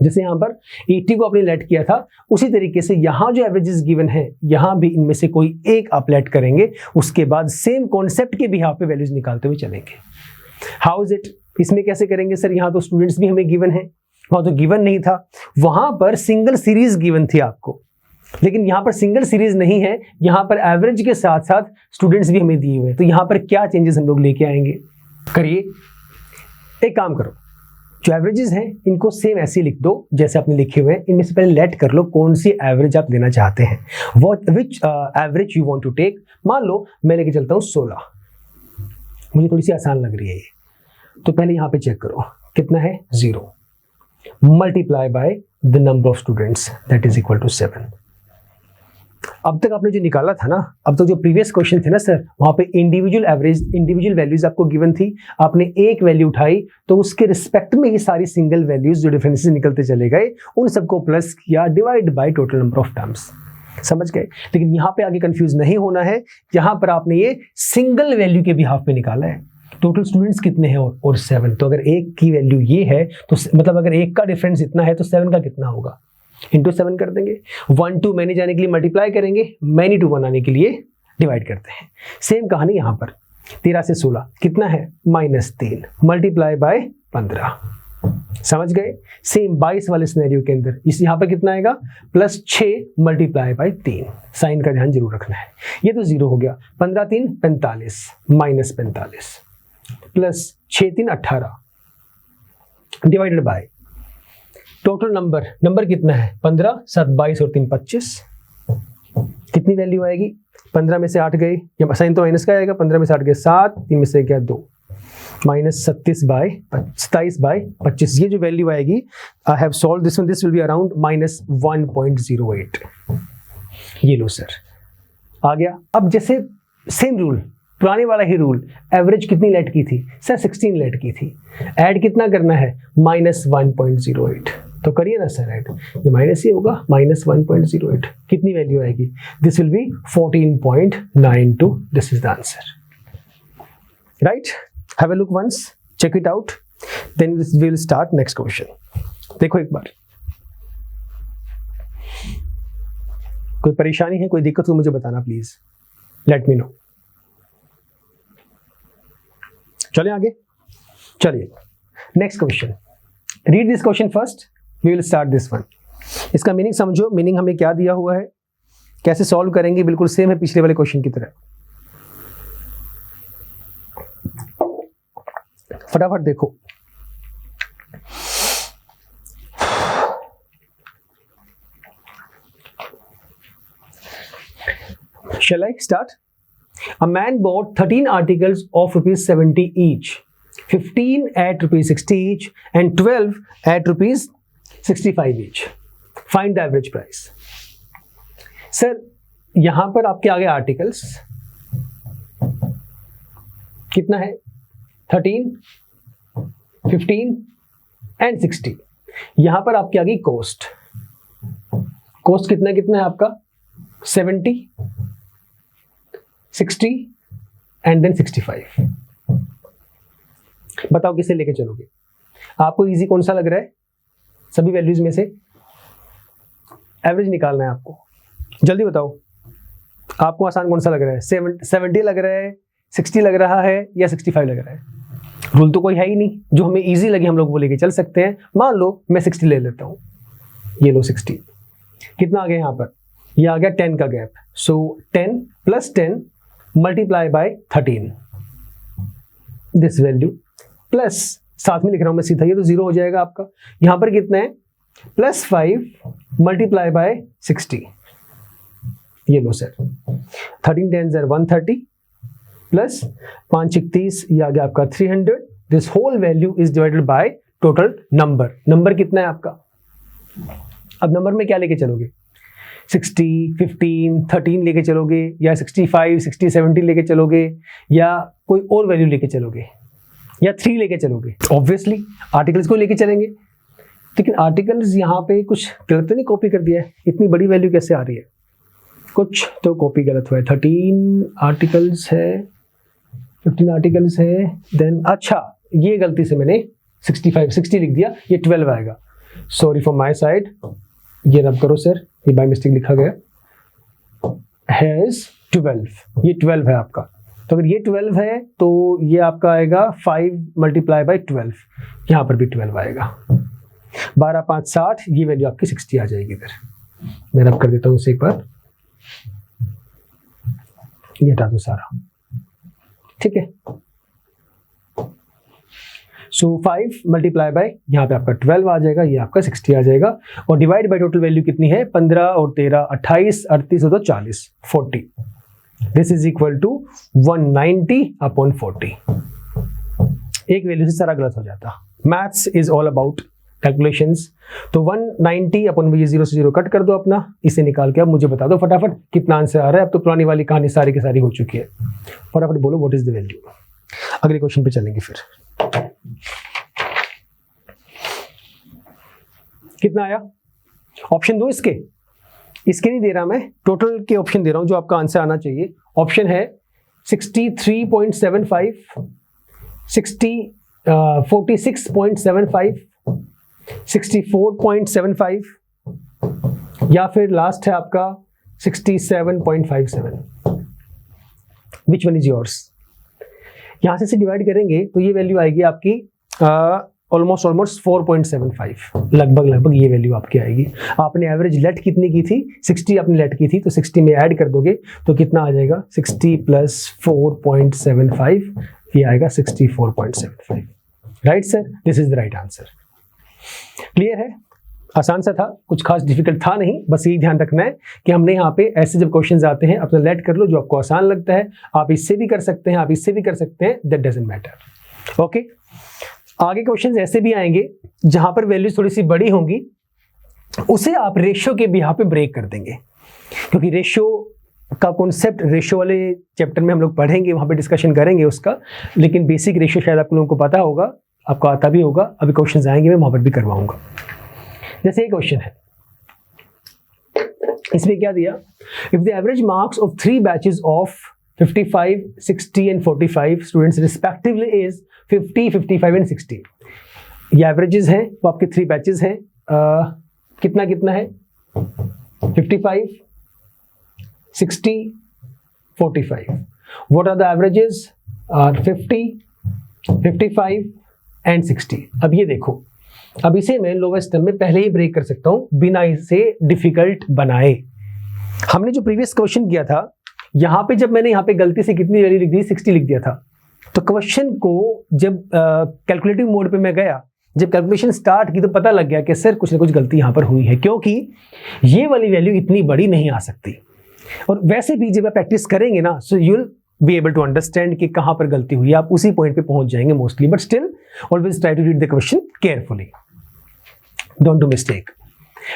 जैसे यहां पर 80 को आपने लेट किया था, उसी तरीके से यहां जो एवरेजेस गिवन है, यहां भी इनमें से कोई एक आप लेट करेंगे, उसके बाद सेम कॉन्सेप्ट के बिहाफ पे वैल्यूज निकालते हुए चलेंगे। How is it? इसमें कैसे करेंगे सर? यहां तो स्टूडेंट्स भी हमें गिवन है, वहां तो गिवन नहीं था, वहां पर सिंगल सीरीज गिवन थी आपको, लेकिन यहां पर सिंगल सीरीज नहीं है, यहां पर एवरेज के साथ साथ स्टूडेंट्स भी हमें दिए हुए हैं। तो यहां पर क्या चेंजेस हम लोग लेके आएंगे? करिए, एक काम करो, जो एवरेजेस हैं इनको सेम ऐसे लिख दो जैसे आपने लिखे हुए हैं। इनमें से पहले लेट कर लो कौन सी एवरेज आप लेना चाहते हैं, what which average you want to take. मान लो मैं लेके चलता हूँ 16, मुझे थोड़ी सी आसान लग रही है ये, तो पहले यहाँ पे चेक करो कितना है 0 multiply by the number of students that is equal to 7। अब तक आपने जो निकाला था ना, अब तक जो प्रीवियस क्वेश्चन थे ना सर, वहां पे इंडिविजुअल एवरेज, इंडिविजुअल वैल्यूज आपको गिवन थी, आपने एक वैल्यू उठाई तो उसके रिस्पेक्ट में ये सारी सिंगल वैल्यूज जो डिफरेंसेस निकलते चले गए उन सबको प्लस किया divide by total number of terms. समझ गए? लेकिन यहाँ पे आगे कंफ्यूज नहीं होना है, यहाँ पर आपने ये सिंगल वैल्यू के बिहाफ पे निकाला है। टोटल स्टूडेंट्स कितने हैं और 7, तो अगर एक की वैल्यू ये है तो मतलब अगर एक का डिफरेंस इतना है तो 7 का कितना होगा, इंटू 7 कर देंगे। 1 to मैनी जाने के लिए मल्टीप्लाई करेंगे, मैनी टू 1 आने के लिए डिवाइड करते हैं। सेम कहानी यहाँ पर 13 से 16 कितना है -3 मल्टीप्लाई बाय 15। समझ गए? सेम 22 वाले सिनेरियो के अंदर इस यहाँ पर कितना आएगा +6 मल्टीप्लाई बाय 3। साइन का ध्यान जरूर रखना है। ये तो 0 हो गया। 15 3 45 -45 plus 6 3 18 divided by total number कितना है 15 7 22 और 3 25। कितनी वैल्यू आएगी? 15 में से 8 गए, या साइन तो माइनस का आएगा, 15 में से 8 गए 7, 3 में से गया 2 -27 बाय 25। ये जो वैल्यू आएगी, I have solve this one, this will be around -1.08। ये लो सर आ गया। अब जैसे सेम रूल, पुराने वाला ही रूल, एवरेज कितनी लेट की थी सर? 16 लेट की थी। ऐड कितना करना है? -1.08। तो करिए ना सर ऐड, ये माइनस ही होगा, -1.08। कितनी वैल्यू आएगी? This will be 14.92। This is the answer, right? Have a look once, check it out, then we will start next question. देखो एक बार, कोई परेशानी है, कोई दिक्कत हो मुझे बताना प्लीज, लेट मी नो। चलिए आगे, चलिए next question. Read this question first, we will start this one. इसका मीनिंग समझो, मीनिंग हमें क्या दिया हुआ है, कैसे सॉल्व करेंगे, बिल्कुल सेम है पिछले वाले क्वेश्चन की तरह। फटाफट देखो। Shall I start? A man bought 13 articles of ₹70 each, 15 at ₹60 each, and 12 at ₹65 each. Find the average price. Sir, यहां पर आपके आगे आर्टिकल्स कितना है? 13, 15 एंड 60। यहां पर आपके आगे कॉस्ट कितना कितना है आपका? 70, 60 एंड देन 65। बताओ किसे लेके चलोगे? आपको इजी कौन सा लग रहा है सभी वैल्यूज में से? एवरेज निकालना है आपको, जल्दी बताओ। आपको आसान कौन सा लग रहा है? 70 लग रहा है, 60 लग रहा है, या 65 लग रहा है? रूल तो कोई है ही नहीं, जो हमें इजी लगे हम लोग वो लेके चल सकते हैं। मान लो मैं 60 ले लेता हूं, ये लो 60। कितना आ गया यहां पर? ये आ गया 10 का gap. So 10 + 10 multiply by 13, this value, plus साथ में लिख रहा हूं मैं सीधा, ये तो 0 हो जाएगा आपका। यहां पर कितना है? +5 मल्टीप्लाई बाय 60। ये लो सर, 13 10 130 प्लस 5 31, ये आ गया आपका 300। This whole value is divided by total number कितना है आपका? अब नंबर में क्या लेके चलोगे? 60, 15, 13 लेके चलोगे, या 65, 60, 70 लेके चलोगे, या कोई और वैल्यू लेके चलोगे, या 3 लेके चलोगे? ऑब्वियसली आर्टिकल्स को लेके चलेंगे। लेकिन आर्टिकल्स यहाँ पे कुछ गलत तो नहीं कॉपी कर दिया है? इतनी बड़ी वैल्यू कैसे आ रही है? कुछ तो कॉपी गलत हुआ है। 13 आर्टिकल्स है, 15 आर्टिकल्स है, देन अच्छा ये गलती से मैंने 60 लिख दिया, ये 12 आएगा। सॉरी फॉर माई साइड, ये रब करो सर, ये बाय मिस्टेक लिखा गया, हैज 12, ये 12 है आपका। तो अगर ये 12 है तो ये आपका आएगा 5 मल्टीप्लाई बाय 12, यहाँ पर भी 12 आएगा। 12 5 60, ये वैल्यू आपकी 60 आ जाएगी। इधर मैं रब कर देता हूँ इसे एक बार, ये हटा दो सारा, ठीक है। सो 5 मल्टीप्लाई बाय यहाँ पे आपका 12 आ जाएगा, ये आपका 60 आ जाएगा, और डिवाइड बाय टोटल वैल्यू कितनी है 15 और 13 28 38 और 40 40। This is equal to 190/40। एक वैल्यू से सारा गलत हो जाता। Maths is all about calculations. तो 190/, 0 से 0 कट कर दो अपना, इसे निकाल के अब मुझे बता दो फटाफट कितना आंसर आ रहा है। अब तो पुरानी वाली कहानी सारी की सारी हो चुकी है, फटाफट बोलो व्हाट इज द वैल्यू। अगले क्वेश्चन पे चलेंगे फिर। कितना आया? ऑप्शन दो इसके नहीं दे रहा मैं, टोटल के ऑप्शन दे रहा हूं जो आपका आंसर आना चाहिए। ऑप्शन है 63.75, 46.75, 64.75 या फिर लास्ट है आपका 67.57। Which one is yours? यहां से डिवाइड करेंगे तो ये वैल्यू आएगी आपकी ऑलमोस्ट 4.75, लगभग ये वैल्यू आपकी आएगी। आपने एवरेज लेट कितनी की थी? 60 आपने लेट की थी, तो 60 में ऐड कर दोगे तो कितना आ जाएगा? 60 प्लस 4.75, ये आएगा 64.75। Right sir, this is the right answer. Clear है? आसान सा था, कुछ खास डिफिकल्ट था नहीं। बस यही ध्यान रखना है कि हमने यहाँ पे ऐसे जब क्वेश्चंस आते हैं अपना लेट कर लो, जो आपको आसान लगता है। आप इससे भी कर सकते हैं, आप इससे भी कर सकते हैं, दैट डजंट मैटर। ओके, आगे क्वेश्चंस ऐसे भी आएंगे जहां पर वैल्यूज थोड़ी सी बड़ी होंगी, उसे आप रेशियो के बिहाफ पे ब्रेक कर देंगे, क्योंकि रेशियो का कॉन्सेप्ट रेशियो वाले चैप्टर में हम लोग पढ़ेंगे, वहां पे डिस्कशन करेंगे उसका। लेकिन बेसिक रेशियो शायद आप लोगों को पता होगा, आपको आता भी होगा। अभी क्वेश्चंस आएंगे, मैं वहां पर भी करवाऊंगा। जैसे एक क्वेश्चन है, इसमें क्या दिया? If the average marks of 3 batches of 55, 60 and 45 students respectively is 50, 55 and 60। ये एवरेजेस हैं, वो आपके 3 बैचेस हैं। कितना कितना है? 55, 60, 45। What are the averages? 50, 55 and 60। अब ये देखो, अब इसे मैं लोवेस्ट टर्म में पहले ही ब्रेक कर सकता हूं बिना इसे डिफिकल्ट बनाए। हमने जो प्रीवियस क्वेश्चन किया था, यहां पे जब मैंने यहां पे गलती से कितनी वैल्यू लिख दी? 60 लिख दिया था। तो क्वेश्चन को जब कैलकुलेटिव मोड पे मैं गया, जब कैलकुलेशन स्टार्ट की, तो पता लग गया कि सर कुछ ना कुछ गलती यहां पर हुई है, क्योंकि ये वाली वैल्यू इतनी बड़ी नहीं आ सकती। और वैसे भी जब आप प्रैक्टिस करेंगे ना, so you will be able to understand कि कहां पर गलती हुई है। आप उसी पॉइंट पे पहुंच जाएंगे mostly, but still always try to read the question carefully, don't do mistake.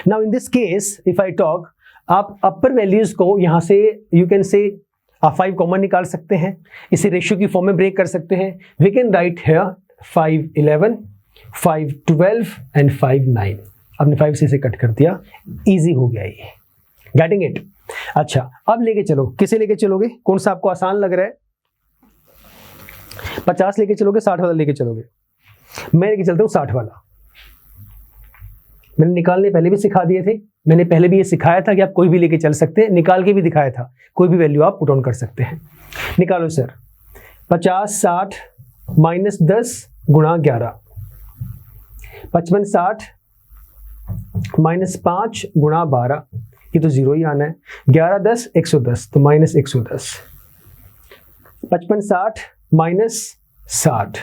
Now in this case if I talk, आप अपर वैल्यूज को यहां से यू कैन से आप 5 कॉमन निकाल सकते हैं, इसे रेशियो की फॉर्म में ब्रेक कर सकते हैं। We can write here 5 11, 5 12 and 5 9। आपने 5 से इसे कट कर दिया, इजी हो गया ये। Getting it? अच्छा, अब लेके चलो, किसे लेके चलोगे? कौन सा आपको आसान लग रहा है? 50 लेके चलोगे, 60 वाला लेके चलोगे? मैं लेके चलता हूं 60 वाला। मैंने निकालने पहले भी सिखा दिए थे, मैंने पहले भी ये सिखाया था कि आप कोई भी लेके चल सकते हैं, निकाल के भी दिखाया था, कोई भी वैल्यू आप पुट ऑन कर सकते हैं। निकालो सर। 50 60 माइनस 10 गुणा 11, 55 60 माइनस 5 गुणा 12, ये तो 0 ही आना है। 11 10 110, तो minus 110। 55 60 minus 60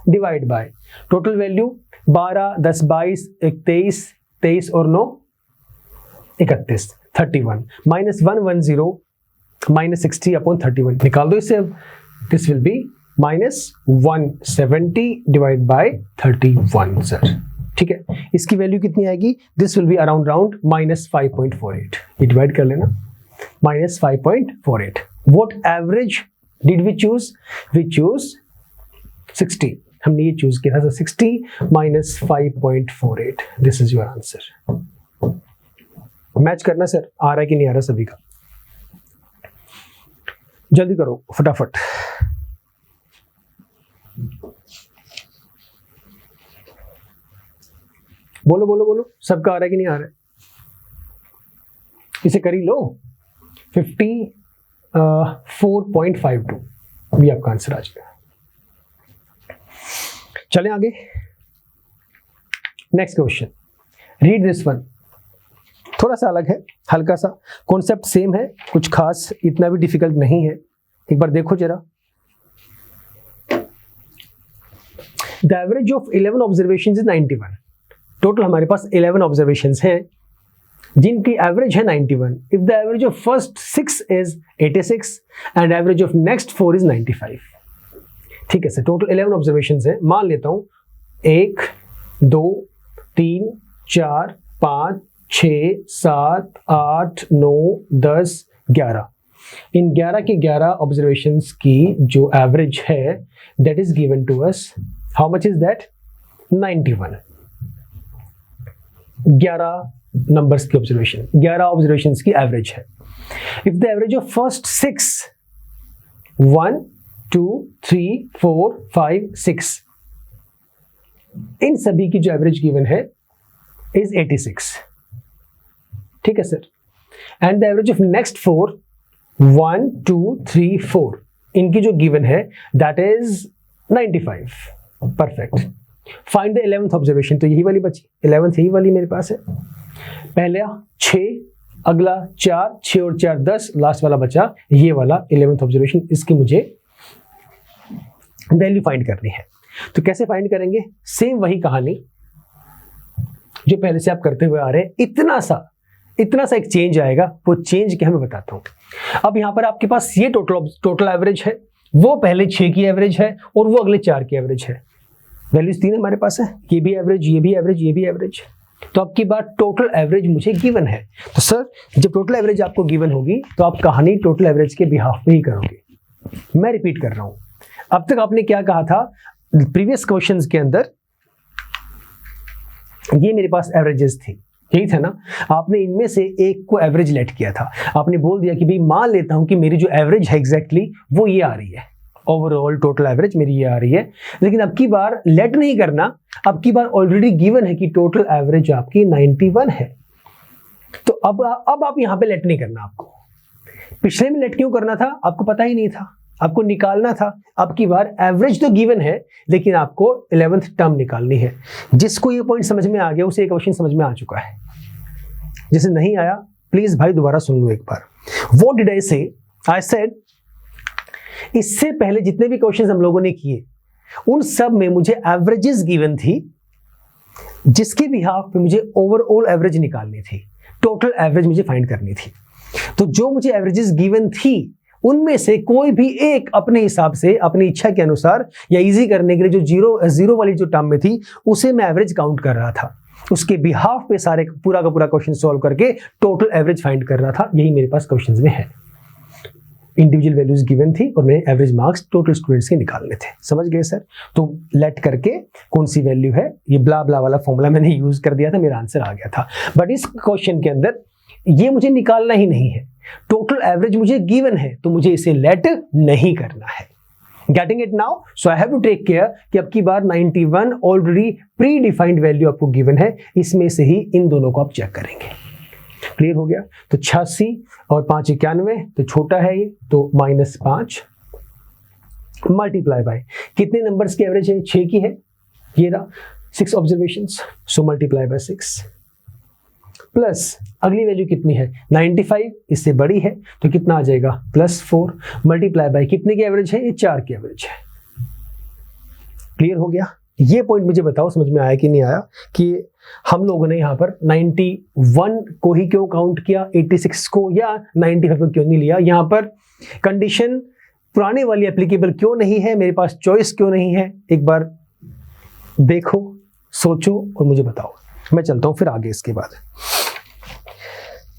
divide by total value 12 10 22 23 23 और 9 31 31 माइनस 110 माइनस 60/31। निकाल दो इसे अब। This will be minus 170 divide by 31 sir. ठीक है, इसकी वैल्यू कितनी आएगी? This will be around minus 5.48। ये डिवाइड कर लेना, minus 5.48। What average did we choose? We choose 60। हमने ये चूज किया था, 60 minus 5.48। This is your answer. Match करना सर, आ रहा है कि नहीं आ रहा सभी का? जल्दी करो फटाफट। बोलो बोलो बोलो, सबका आ रहा है कि नहीं आ रहा है? इसे कर ही लो। 54.52 भी आपका आंसर आ जाएगा। चलें आगे। Next question, read this one. थोड़ा सा अलग है, हल्का सा, कॉन्सेप्ट सेम है, कुछ खास इतना भी डिफिकल्ट नहीं है। एक बार देखो जरा। The average of 11 observations is 91। Total हमारे पास 11 ऑब्जर्वेशंस हैं जिनकी एवरेज है 91। If the average of first 6 is 86 and average of next 4 is 95। ठीक है सर, टोटल 11 ऑब्जर्वेशंस हैं। मान लेता हूं 1 2 3 4 5 6 7 8 9 10 11। इन 11 के 11 ऑब्जर्वेशंस की जो एवरेज है that is given to us. How much is that? 91। 11 numbers की ऑब्जर्वेशन, 11 ऑब्जर्वेशंस की एवरेज है। If the average of first 6 1 2 3 4 5 6, इन सभी की जो एवरेज गिवन है इज 86। ठीक है sir. And the average of next 4 1 2 3 4, इनकी जो गिवन है that is 95। Perfect. Find the 11th observation. तो यही वाली बची, 11th यही वाली मेरे पास है। पहला 6, अगला 4, 6 और 4 10, लास्ट वाला बचा ये वाला 11th ऑब्जर्वेशन। इसकी मुझे वैल्यू फाइंड करनी है। तो कैसे फाइंड करेंगे? सेम वही कहानी जो पहले से आप करते हुए आ रहे हैं। इतना सा एक चेंज आएगा, वो चेंज क्या मैं बताता हूं। अब यहां पर आपके पास ये टोटल एवरेज है, वो पहले 6 की एवरेज है और वो अगले 4 की एवरेज है। वैल्यूज 3 हमारे पास है, ये भी एवरेज, ये भी एवरेज, ये भी एवरेज। तो आपकी बात टोटल एवरेज मुझे गिवन है। तो सर जब टोटल एवरेज आपको गिवन होगी तो आप कहानी टोटल एवरेज के बिहाफ पे ही करोगे। मैं रिपीट कर रहा हूं, अब तक आपने क्या कहा था प्रीवियस क्वेश्चंस के अंदर, ये मेरे पास एवरेजेस थी, यही था ना। आपने इनमें से एक को एवरेज लेट किया था। आपने बोल दिया कि भाई मान लेता हूं कि मेरी जो एवरेज है एग्जैक्टली वो ये आ रही है, ओवरऑल टोटल एवरेज मेरी ये आ रही है। लेकिन अब की बार लेट नहीं करना, अब की बार ऑलरेडी गिवन है कि टोटल एवरेज आपकी 91 है। तो अब आप यहां पे लेट नहीं करना आपको। पिछले में लेट क्यों करना था? आपको पता ही नहीं था, आपको निकालना था। अब की बार एवरेज तो गिवन है लेकिन आपको 11th टर्म निकालनी है। जिसको ये पॉइंट समझ में आ गया उसे एक क्वेश्चन समझ में आ चुका है। जिसे नहीं आया प्लीज भाई दोबारा सुन लो एक बार। व्हाट डिड आई से? आई सेड इससे पहले जितने भी क्वेश्चंस हम लोगों ने किए उन सब में मुझे एवरेजेस गिवन थी, जिसके बिहाफ पे मुझे ओवरऑल एवरेज निकालनी थी, टोटल एवरेज मुझे फाइंड करनी थी। तो जो मुझे एवरेजेस गिवन थी उनमें से कोई भी एक अपने हिसाब से अपनी इच्छा के अनुसार या इजी करने के लिए जो जीरो वाली जो टर्म में थी उसे मैं एवरेज काउंट कर रहा था। उसके बिहाफ पे सारे पूरा का पूरा क्वेश्चन सॉल्व करके टोटल एवरेज फाइंड कर रहा था। यही मेरे पास क्वेश्चंस में है। इंडिविजुअल वैल्यूज गिवन थी और मैंने एवरेज मार्क्स टोटल स्टूडेंट्स के निकालने थे। समझ गए सर? तो लेट करके कौन सी वैल्यू है, ये ब्ला ब्ला वाला फॉर्मूला मैंने यूज कर दिया था, मेरा आंसर आ गया था। बट इस क्वेश्चन के अंदर ये मुझे निकालना ही नहीं है, टोटल एवरेज मुझे गिवन है तो मुझे इसे लेट नहीं करना है। Getting it now? So I have to take care कि अब की बार 91 ऑलरेडी प्री डिफाइंड वैल्यू आपको गिवन है, इसमें से ही इन दोनों को आप चेक करेंगे। क्लियर हो गया? तो 86 और 5 91, तो छोटा है ये, तो -5 मल्टीप्लाई बाय कितने नंबर्स की एवरेज है? 6 की है, ये रहा 6 observations, so multiply by 6 plus अगली वैल्यू कितनी है? 95, इससे बड़ी है तो कितना आ जाएगा? +4 मल्टीप्लाई बाय कितने की एवरेज है? ये 4 की एवरेज है। क्लियर हो गया? ये पॉइंट मुझे बताओ समझ में आया कि नहीं आया कि हम लोगों ने यहाँ पर 91 को ही क्यों काउंट किया, 86 को या 95 को क्यों नहीं लिया? यहाँ पर कंडीशन पुराने वाली एप्लीकेबल क्यों नहीं है? मेरे पास चॉइस क्यों नहीं है? एक बार देखो, सोचो और मुझे बताओ। मैं चलता हूं फिर आगे, इसके बाद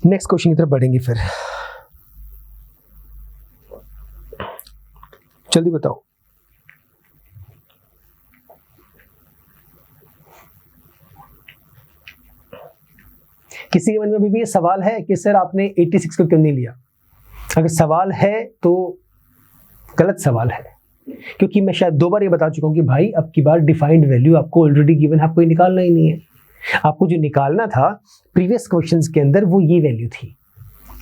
नेक्स्ट क्वेश्चन की तरफ बढ़ेंगे। फिर जल्दी बताओ। किसी के मन में अभी भी ये सवाल है कि सर आपने 86 को क्यों नहीं लिया? अगर सवाल है तो गलत सवाल है, क्योंकि मैं शायद 2 बार ये बता चुका हूं कि भाई अब की बार डिफाइंड वैल्यू आपको ऑलरेडी गिवन है, आपको ये निकालना ही नहीं है। आपको जो निकालना था प्रीवियस क्वेश्चंस के अंदर वो ये वैल्यू थी,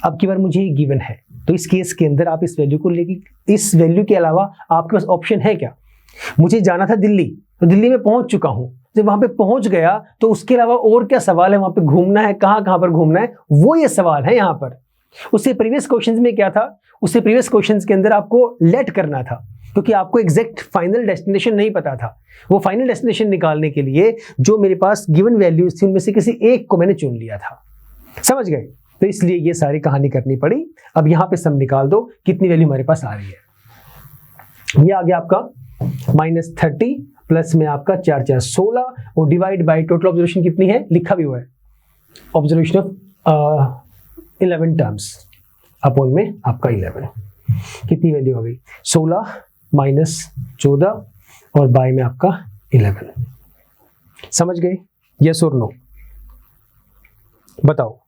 अब की बार मुझे ये गिवन है। तो इस केस के अंदर आप इस वैल्यू को लेके, इस वैल्यू के अलावा आपके पास ऑप्शन है क्या? मुझे जाना था दिल्ली, तो दिल्ली में पहुंच चुका हूं। जब वहां पे पहुंच गया तो उसके अलावा और क्या सवाल है? वहां पे घूमना है, कहां कहां पर घूमना है, वो ये सवाल है यहाँ पर। उससे प्रीवियस क्वेश्चंस में क्या था, उससे प्रीवियस क्वेश्चंस के अंदर आपको लेट करना था, क्योंकि आपको एग्जैक्ट फाइनल डेस्टिनेशन नहीं पता था। वो फाइनल डेस्टिनेशन निकालने के लिए जो मेरे पास गिवन वैल्यूज थी उनमें से किसी एक को मैंने चुन लिया था। समझ गए? तो इसलिए ये सारी कहानी करनी पड़ी। अब यहाँ पे सम निकाल दो कितनी वैल्यू हमारे पास आ रही है। ये आ गया आपका -30 प्लस में आपका 4 4 16 और डिवाइड बाय टोटल ऑब्जर्वेशन कितनी है, लिखा भी हुआ है, ऑब्जर्वेशन ऑफ 11 टर्म्स अपॉन में आपका 11। कितनी वैल्यू हो गई? 16 माइनस 14 और बाय में आपका 11। समझ गए? यस और नो? बताओ।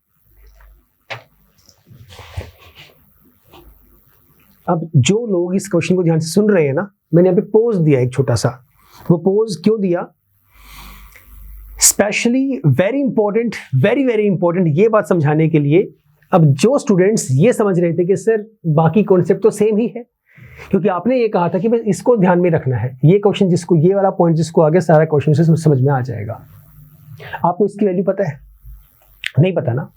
अब जो लोग इस क्वेश्चन को ध्यान से सुन रहे हैं ना, मैंने यहाँ पे पोज दिया एक छोटा सा। वो पोज क्यों दिया? Specially very important, very very important ये बात समझाने के लिए। अब जो स्टूडेंट्स ये समझ रहे थे कि सर बाकी कॉन्सेप्ट तो सेम ही है, क्योंकि आपने ये कहा था कि बस इसको ध्यान में रखना है, ये क्वेश्चन जिसको, ये वाला पॉइंट जिसको आगे सारा क्वेश्चन से समझ में आ जाएगा। आपको इसकी वैल्यू पता है? नहीं पता ना?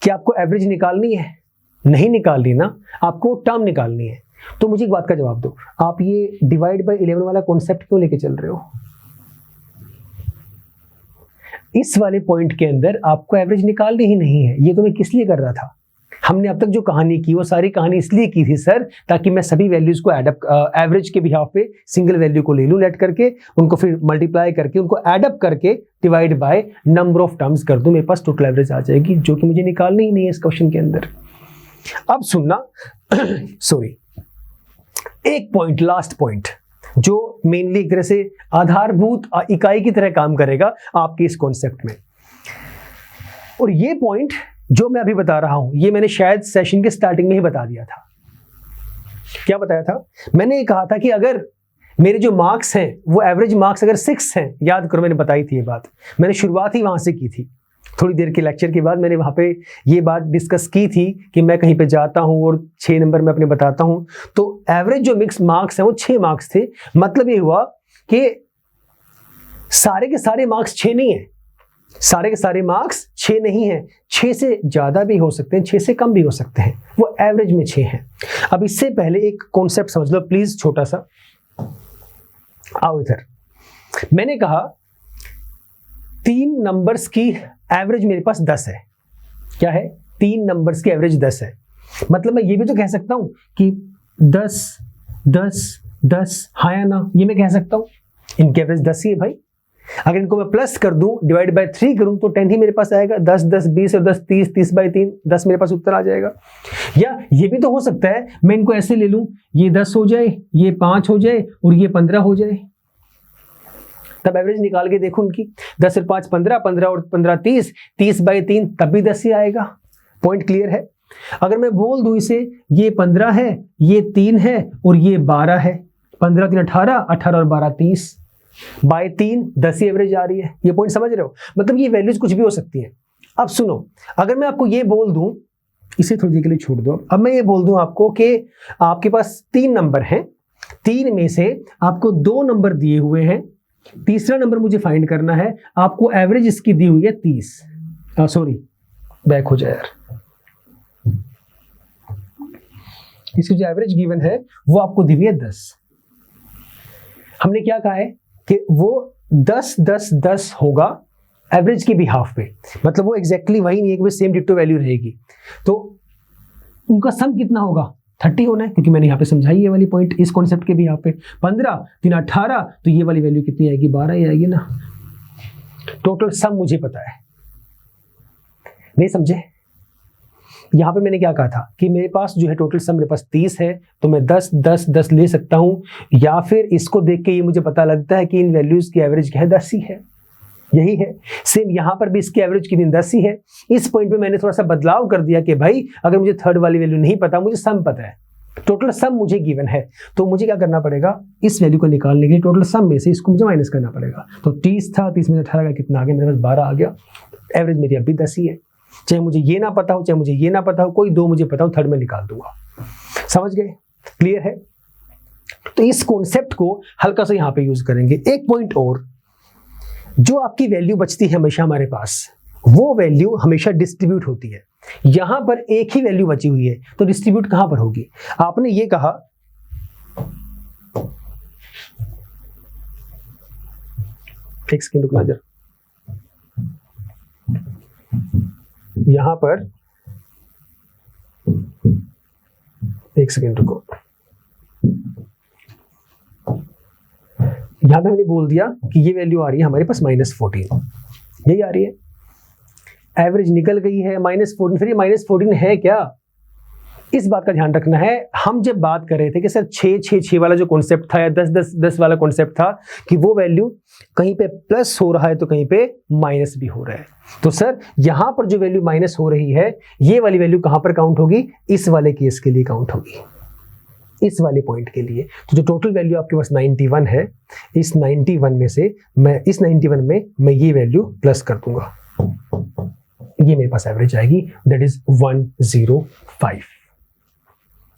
क्या आपको एवरेज निकालनी है? नहीं निकालनी ना, आपको टर्म निकालनी है। तो मुझे एक बात का जवाब दो, आप ये डिवाइड बाय 11 वाला कॉन्सेप्ट क्यों लेके चल रहे हो? इस वाले पॉइंट के अंदर आपको एवरेज निकालनी ही नहीं है। ये तो मैं किस लिए कर रहा था? हमने अब तक जो कहानी की वो सारी कहानी इसलिए की थी सर, ताकि मैं सभी वैल्यूज को एवरेज के बिहाफ पे सिंगल वैल्यू को ले लूं लेट करके, उनको फिर मल्टीप्लाई करके, उनको एडअप करके divide by number of terms कर दूं, मेरे पास टोटल एवरेज आ जाएगी, जो कि मुझे निकालनी ही नहीं है इस क्वेश्चन के अंदर। अब सुनना सॉरी, एक पॉइंट, लास्ट पॉइंट, जो मेनली एक तरह से आधारभूत इकाई की तरह काम करेगा आपके इस कॉन्सेप्ट में। और ये पॉइंट जो मैं अभी बता रहा हूं, ये मैंने शायद सेशन के स्टार्टिंग में ही बता दिया था। क्या बताया था? मैंने ये कहा था कि अगर मेरे जो मार्क्स हैं वो एवरेज मार्क्स अगर 6 हैं, याद करो मैंने बताई थी ये बात, मैंने शुरुआत ही वहां से की थी। थोड़ी देर के लेक्चर के बाद मैंने वहां पे ये बात डिस्कस की थी कि मैं कहीं पे जाता हूं और 6 नंबर में अपने बताता हूं, तो एवरेज जो मिक्स मार्क्स हैं वो 6 मार्क्स थे। मतलब ये हुआ कि सारे के सारे मार्क्स 6 नहीं है, सारे के सारे मार्क्स 6 नहीं है, 6 से ज्यादा भी हो सकते हैं, 6 से कम भी हो सकते हैं, वो एवरेज में 6 हैं। अब इससे पहले एक कॉन्सेप्ट समझ लो प्लीज, छोटा सा आओ इधर। मैंने कहा 3 नंबर्स की एवरेज मेरे पास 10 है। क्या है? 3 नंबर्स की एवरेज 10 है। मतलब मैं ये भी तो कह सकता हूं कि 10 10 10, हाँ या ना? ये मैं कह सकता हूं, इनकी एवरेज 10 ही है भाई। अगर इनको मैं प्लस कर दूं, डिवाइड बाय 3 करूं, तो 10 ही मेरे पास आएगा। 10 10 20 और 10 30, 30 बाय 3 10 मेरे पास उत्तर आ जाएगा। या ये भी तो हो सकता है मैं इनको ऐसे ले लूं, ये 10 हो जाए, ये 5 हो जाए और ये 15 हो जाए, तब एवरेज निकाल के देखो उनकी। 10 और 5 15, 15 और 15 30, 30 बाय 3 तब भी 10 ही आएगा। पॉइंट क्लियर है? अगर मैं बोल दूं इसे, ये 15 है, ये 3 है और ये 12 है, 15 3 18, 18 और 12 30, बाय 3 10 ही एवरेज आ रही है। ये पॉइंट समझ रहे हो? मतलब ये वैल्यूज कुछ भी हो सकती है। अब सुनो, अगर मैं आपको ये बोल दूं, इसे थोड़ी देर के लिए छोड़ दो, अब मैं ये बोल दूं आपको कि आपके पास 3 नंबर हैं, 3 में से आपको 2 नंबर दिए हुए हैं, तीसरा नंबर मुझे फाइंड करना है, आपको एवरेज इसकी दी हुई है 30, सॉरी बैक हो जाए यार, इसकी जो एवरेज गिवन है वो आपको दी हुई है 10। हमने क्या कहा है कि वो 10 10 10 होगा एवरेज के बिहाफ पे, मतलब वो एग्जैक्टली वही नहीं है कि सेम डिक्टो वैल्यू रहेगी। तो उनका सम कितना होगा? 30 होना है, क्योंकि मैंने यहाँ पे समझाई ये वाली पॉइंट इस कॉन्सेप्ट के भी यहाँ पे। 15 3 18, तो ये वाली वैल्यू कितनी आएगी? 12 ही आएगी ना। टोटल सम मुझे पता है, नहीं समझे? यहाँ पे मैंने क्या कहा था कि मेरे पास जो है टोटल सम मेरे पास 30 है, तो मैं 10 10 10 ले सकता हूँ, या फिर इसको देख के ये मुझे पता लगता है कि इन वैल्यूज की एवरेज क्या है? 10 ही है। यही है सेम यहाँ पर भी, इसकी एवरेज कितनी? 10 ही है। इस पॉइंट पे मैंने थोड़ा सा बदलाव कर दिया कि भाई अगर मुझे थर्ड वाली वैल्यू नहीं पता, मुझे सम पता है, टोटल सम मुझे गिवन है, तो मुझे क्या करना पड़ेगा? इस वैल्यू को निकालने के लिए टोटल सम में से इसको मुझे माइनस करना पड़ेगा। तो 30 था, 30 में 18 का कितना आ गया? मेरे पास 12 आ गया। एवरेज मेरी अभी 10 ही है। चाहे मुझे ये ना पता हो, चाहे मुझे ये ना पता हो, कोई 2 मुझे पता हो, थर्ड में निकाल दूंगा। समझ गए? क्लियर है? तो इस कॉन्सेप्ट को हल्का सा यहाँ पे यूज करेंगे। एक पॉइंट और, जो आपकी वैल्यू बचती है हमेशा हमारे पास, वो वैल्यू हमेशा डिस्ट्रीब्यूट होती है। यहां पर एक ही वैल्यू बची हुई है, तो डिस्ट्रीब्यूट कहां पर होगी? आपने ये कहा एक सेकंड रुकना जरा, यहां पर एक सेकंड रुको, यहां पे मैंने बोल दिया कि ये वैल्यू आ रही है हमारे पास -14, यही आ रही है। एवरेज निकल गई है -14, फिर ये -14 है क्या, इस बात का ध्यान रखना है। हम जब बात कर रहे थे कि सर 6 वाला जो कॉन्सेप्ट था या 10 वाला कॉन्सेप्ट था कि वो वैल्यू कहीं पे प्लस हो रहा है तो कहीं पे माइनस भी हो रहा है, तो सर यहां पर जो वैल्यू माइनस हो रही है ये वाली वैल्यू कहां पर काउंट होगी? इस वाले केस के लिए काउंट होगी, इस वाले पॉइंट के लिए। तो जो टोटल वैल्यू आपके पास 91 है, इस 91 में से इस 91 में मैं ये वैल्यू प्लस कर दूंगा, ये मेरे पास एवरेज आएगी, दैट इज 105।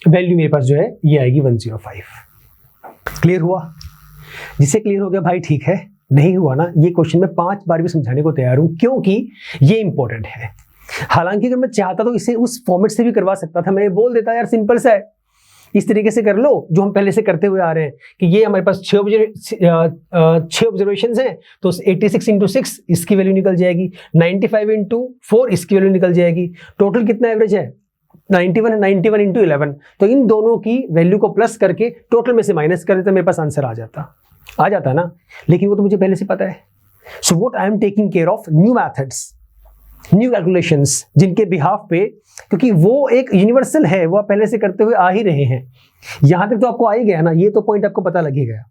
वैल्यू मेरे पास जो है ये आएगी 105। क्लियर हुआ? जिसे क्लियर हो गया भाई ठीक है, नहीं हुआ ना, ये क्वेश्चन मैं 5 बार भी समझाने को तैयार हूं, क्योंकि ये इंपॉर्टेंट है। हालांकि अगर मैं चाहता तो इसे उस फॉर्मेट से भी करवा सकता था, मैं बोल देता यार सिंपल सा है, इस तरीके से कर लो जो हम पहले से करते हुए आ रहे हैं कि ये हमारे पास 6 ऑब्जर्वेशंस हैं, तो 86 इंटू 6 इसकी वैल्यू निकल जाएगी, 95 इंटू 4 इसकी वैल्यू निकल जाएगी, टोटल कितना एवरेज है 91 है, 91 इंटू 11, तो इन दोनों की वैल्यू को प्लस करके टोटल में से माइनस कर देता, मेरे पास आंसर आ जाता ना, लेकिन वो तो मुझे पहले से पता है। So what I am taking care of new methods, new calculations, जिनके बिहाफ पे, क्योंकि वो एक यूनिवर्सल है, वो आप पहले से करते हुए आ ही रहे हैं, यहां तक तो आपको आ ही गया ना, ये तो पॉइंट आपको पता लग ही गया।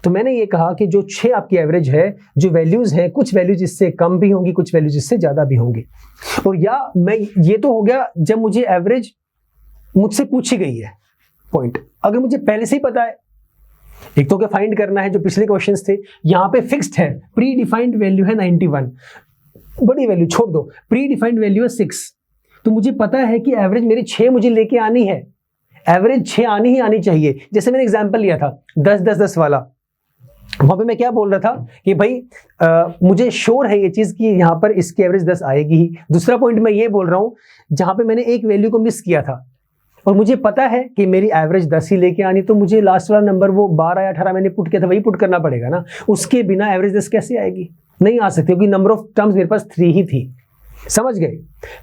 तो मैंने ये कहा कि जो 6 आपकी एवरेज है, जो वैल्यूज है, कुछ वैल्यूज इससे कम भी होंगी, कुछ वैल्यूज इससे ज्यादा भी होंगी, और या मैं ये तो हो गया जब मुझे एवरेज मुझसे पूछी गई है पॉइंट। अगर मुझे पहले से ही पता है, एक तो क्या फाइंड करना है, जो पिछले क्वेश्चंस थे यहां पे फिक्स्ड है, प्री डिफाइंड वैल्यू है 91, बड़ी वैल्यू छोड़ दो, प्री डिफाइंड वैल्यू है 6, तो मुझे पता है कि एवरेज मेरी 6 मुझे लेके आनी है, एवरेज 6 आनी ही आनी चाहिए। जैसे मैंने एग्जांपल लिया था 10-10-10 वाला, वहां पे मैं क्या बोल रहा था कि भाई मुझे श्योर है ये चीज कि यहां पर इसकी एवरेज 10 आएगी ही। दूसरा पॉइंट मैं ये बोल रहा हूं जहां पे मैंने एक वैल्यू को मिस किया था और मुझे पता है कि मेरी एवरेज 10 ही लेके आनी, तो मुझे लास्ट वाला नंबर वो 12 या 18 मैंने पुट किया था, वही पुट करना पड़ेगा ना, उसके बिना एवरेज 10 कैसे आएगी? नहीं आ सकती, क्योंकि नंबर ऑफ टर्म्स मेरे पास 3 ही थी। समझ गए?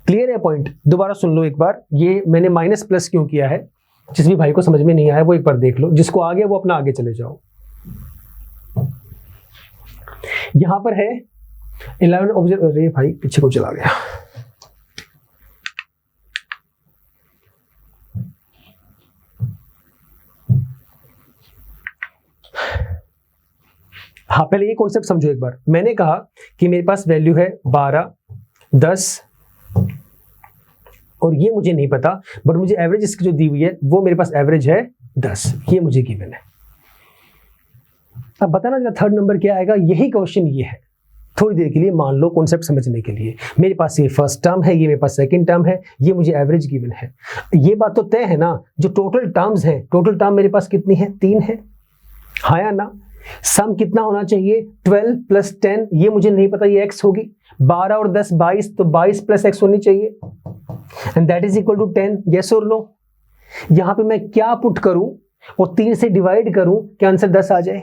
क्लियर है पॉइंट? दोबारा सुन लो एक बार, ये मैंने माइनस प्लस क्यों किया है, जिस भी भाई को समझ में नहीं आया वो एक बार देख लो, जिसको आ गया वो अपना आगे चले जाओ। यहां पर है 11 ऑब्जर्व, अरे भाई पीछे को चला गया, हाँ पहले ये कॉन्सेप्ट समझो एक बार। मैंने कहा कि मेरे पास वैल्यू है 12, 10 और ये मुझे नहीं पता, बट मुझे एवरेज इसकी जो दी हुई है वो मेरे पास एवरेज है 10, ये मुझे गिवन है। अब बताना जरा थर्ड नंबर क्या आएगा, यही क्वेश्चन ये है। थोड़ी देर के लिए मान लो कॉन्सेप्ट समझने के लिए, मेरे पास ये फर्स्ट टर्म है, ये मेरे पास सेकंड टर्म है, ये मुझे एवरेज गिवन है। ये बात तो तय है ना, जो टोटल टर्म्स है, टोटल टर्म मेरे पास कितनी है? 3 है, हाँ या ना? सम कितना होना चाहिए? 12 प्लस 10, ये मुझे नहीं पता, ये x होगी। 12 और 10 22, तो 22 प्लस x होनी चाहिए, and that is equal to 10। Yes और नो? यहां पे मैं क्या पुट करूं और 3 से डिवाइड करूं कि आंसर 10 आ जाए?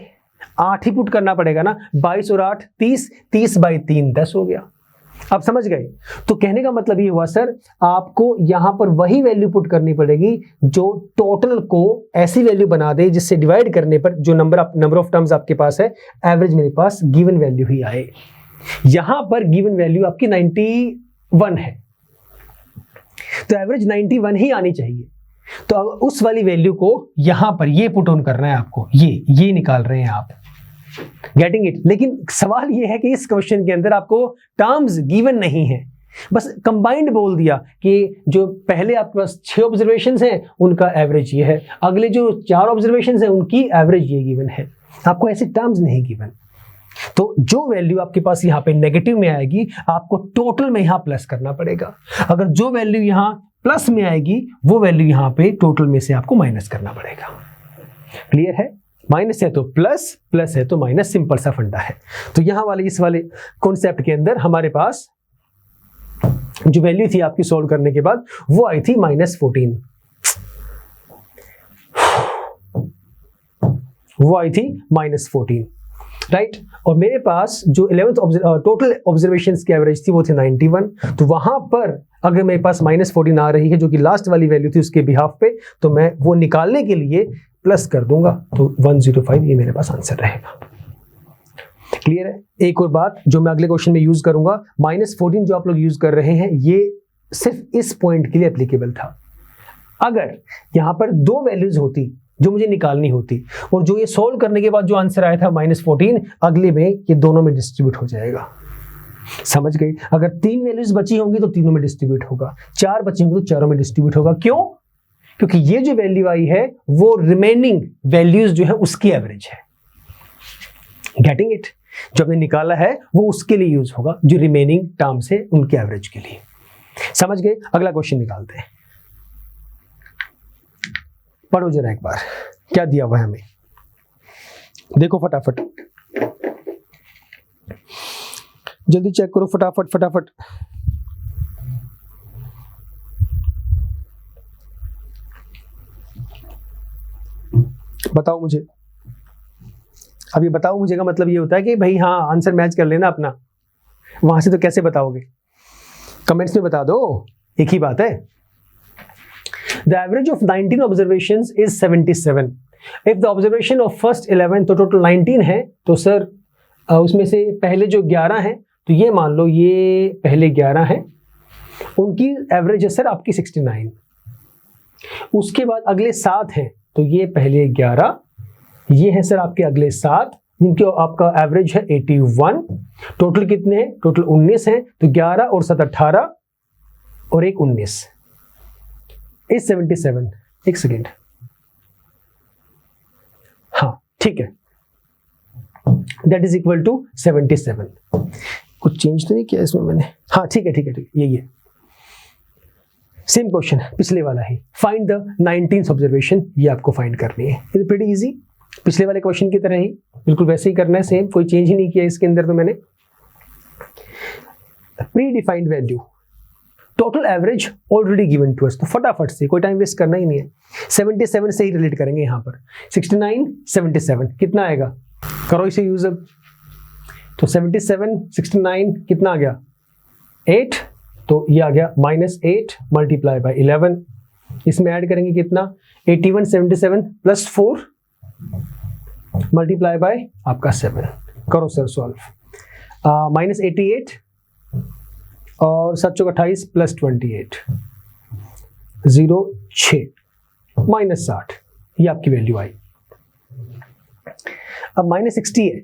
8 ही पुट करना पड़ेगा ना, 22 और 8 30, 30 बाई 3 10 हो गया। आप समझ गए? तो कहने का मतलब ये हुआ सर, आपको यहां पर वही वैल्यू पुट करनी पड़ेगी जो टोटल को ऐसी वैल्यू बना दे जिससे डिवाइड करने पर जो नंबर ऑफ टर्म्स आपके पास है, एवरेज मेरे पास गिवन वैल्यू ही आए। यहां पर गिवन वैल्यू आपकी 91 है, तो एवरेज 91 ही आनी चाहिए। तो उस वाली वैल्यू को यहां पर ये पुट ऑन करना है आपको, ये निकाल रहे हैं आप, गेटिंग इट? लेकिन सवाल ये है कि इस क्वेश्चन के अंदर आपको टर्म्स गिवन नहीं है, बस कंबाइंड बोल दिया कि जो पहले आपके पास 6 ऑब्जर्वेशंस हैं उनका एवरेज ये है, अगले जो 4 ऑब्जर्वेशंस हैं उनकी एवरेज ये गिवन है, आपको ऐसे टर्म्स नहीं गिवन। तो जो वैल्यू आपके पास यहाँ पे नेगेटिव में आएगी, आपको टोटल में यहाँ प्लस करना पड़ेगा। अगर जो वैल्यू यहाँ प्लस में आएगी, वो वैल्यू यहाँ पे टोटल में से आपको माइनस करना पड़ेगा। क्लियर है? माइनस है तो प्लस, प्लस है तो माइनस, सिंपल सा फंडा है। तो यहां वाले इस वाले कॉन्सेप्ट के अंदर हमारे पास जो वैल्यू थी आपकी सॉल्व करने के बाद वो आई थी -14, वो आई थी -14, राइट। और मेरे पास जो 11th टोटल ऑब्जर्वेशंस की एवरेज थी वो थे 91। तो वहां पर अगर मेरे पास -14 आ रही है जो कि लास्ट वाली वैल्यू थी उसके बिहाफ पे, तो मैं वो निकालने के लिए प्लस कर दूंगा, तो 105 ये मेरे पास आंसर रहेगा। क्लियर है। एक और बात जो मैं अगले क्वेश्चन में यूज करूंगा, -14 जो आप लोग यूज कर रहे हैं ये सिर्फ इस पॉइंट के लिए एप्लीकेबल था। अगर यहां पर दो वैल्यूज होती जो मुझे निकालनी होती और जो ये सॉल्व करने के बाद जो आंसर आया था -14, अगले में ये दोनों में डिस्ट्रीब्यूट हो जाएगा। समझ गए। अगर 3 वैल्यूज बची होंगी तो तीनों में डिस्ट्रीब्यूट होगा, 4 बची होंगी तो चारों में डिस्ट्रीब्यूट होगा। क्यों? क्योंकि ये जो वैल्यू आई है वो रिमेनिंग वैल्यूज जो है उसकी एवरेज है। Getting it? जो हमने निकाला है वो उसके लिए यूज होगा, जो रिमेनिंग टर्म्स है उनके एवरेज के लिए। समझ गए। अगला क्वेश्चन निकालते हैं। पढ़ो जरा एक बार क्या दिया हुआ है हमें, देखो फटाफट, जल्दी चेक करो फटाफट फटाफट। बताओ मुझे। अब ये बताओ मुझे का मतलब ये होता है कि भाई हाँ आंसर मैच कर लेना अपना, वहां से तो कैसे बताओगे, कमेंट्स में बता दो, एक ही बात है। The average of 19 observations is 77. If the observation of first 11 तो टोटल 19 है, तो सर उसमें से पहले जो 11 हैं, तो ये मान लो ये पहले 11 हैं, उनकी एवरेज है सर आपकी 69। उसके बाद अगले 7 हैं, तो ये पहले 11, ये है सर आपके अगले 7 जिनके आपका एवरेज है 81। टोटल कितने हैं? टोटल 19 हैं, तो 11 और 7 18 और एक 19 इज 77। एक सेकेंड, हाँ ठीक है, दैट इज इक्वल टू 77। कुछ चेंज तो नहीं किया इसमें मैंने? हाँ ठीक है ठीक है ठीक है, यही है, सेम क्वेश्चन पिछले वाला ही। फाइंड द 19th ऑब्जर्वेशन, ये आपको फाइंड करनी है। इट इज प्रीटी इजी, पिछले वाले क्वेश्चन की तरह ही बिल्कुल वैसे ही करना है, सेम, कोई चेंज ही नहीं किया इसके अंदर। तो मैंने predefined value, total average already given to us, तो फटाफट से कोई टाइम वेस्ट करना ही नहीं है, 77 से ही रिलेट करेंगे यहाँ पर। 69 77 कितना आएगा, करो इसे यूज अब। तो 77 69 कितना आ गया 8, तो ये आ गया -8 मल्टीप्लाई बाय 11। इसमें ऐड करेंगे कितना 81 77 प्लस 4 मल्टीप्लाई बाय आपका 7। करो सर सॉल्व। -88 और 7 चौक 28 प्लस 28 0 6 -60, ये आपकी वैल्यू आई। अब -60 है।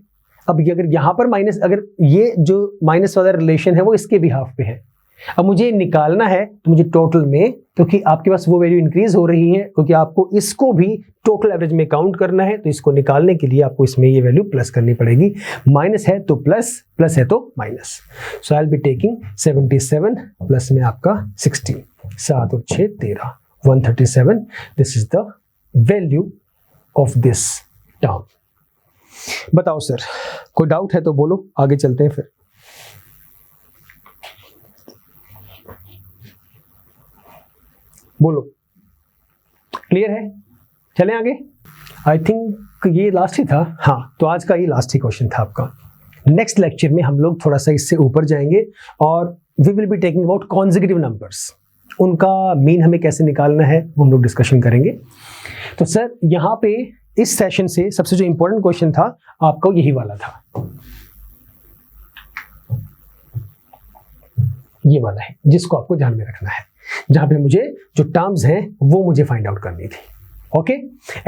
अब अगर यहां पर माइनस, अगर ये जो माइनस वाला रिलेशन है वो इसके बिहाफ पे है, अब मुझे निकालना है तो मुझे टोटल में, क्योंकि आपके पास वो वैल्यू इंक्रीज हो रही है, क्योंकि आपको इसको भी टोटल एवरेज में काउंट करना है, तो इसको निकालने के लिए आपको इसमें ये वैल्यू प्लस करनी पड़ेगी। माइनस है तो प्लस, प्लस है तो minus. So I will be taking 77 plus में आपका 16, 7 और 6 13, 137। This is the value of this term. बताओ सर, कोई डाउट है तो बोलो, आगे चलते हैं फिर। बोलो, क्लियर है? चलें आगे। आई थिंक ये लास्ट ही था, हाँ, तो आज का ये लास्ट ही क्वेश्चन था आपका। नेक्स्ट लेक्चर में हम लोग थोड़ा सा इससे ऊपर जाएंगे और we will be taking about consecutive numbers, उनका मीन हमें कैसे निकालना है वो हम लोग डिस्कशन करेंगे। तो सर यहाँ पे इस सेशन से सबसे जो इंपॉर्टेंट क्वेश्चन था आपका यही वाला था, ये वाला है, जिसको आपको ध्यान में रखना है, जहां पे मुझे जो टर्म्स हैं वो मुझे फाइंड आउट करनी थी। ओके,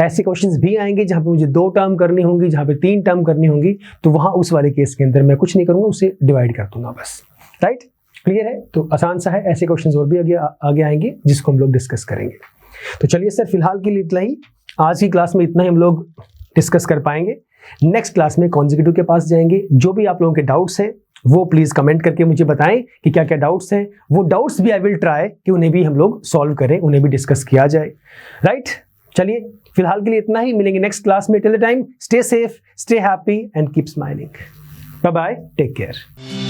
ऐसे क्वेश्चंस भी आएंगे जहां पे मुझे 2 टर्म करनी होंगी, जहां पे 3 टर्म करनी होंगी, तो वहां उस वाले केस के अंदर मैं कुछ नहीं करूंगा, उसे डिवाइड कर दूंगा बस। राइट, क्लियर है? तो आसान सा है, ऐसे क्वेश्चंस और भी आगे आएंगे जिसको हम लोग डिस्कस करेंगे। तो चलिए सर, फिलहाल के लिए इतना ही, आज की क्लास में इतना ही हम लोग डिस्कस कर पाएंगे। नेक्स्ट क्लास में कॉन्सेक्यूटिव के पास जाएंगे। जो भी आप लोगों के डाउट्स हैं वो प्लीज कमेंट करके मुझे बताएं कि क्या क्या डाउट्स हैं। वो डाउट्स भी आई विल ट्राई कि उन्हें भी हम लोग सॉल्व करें, उन्हें भी डिस्कस किया जाए। राइट, चलिए फिलहाल के लिए इतना ही, मिलेंगे नेक्स्ट क्लास में। Till the time, stay safe, stay happy and keep smiling. Bye bye, take care.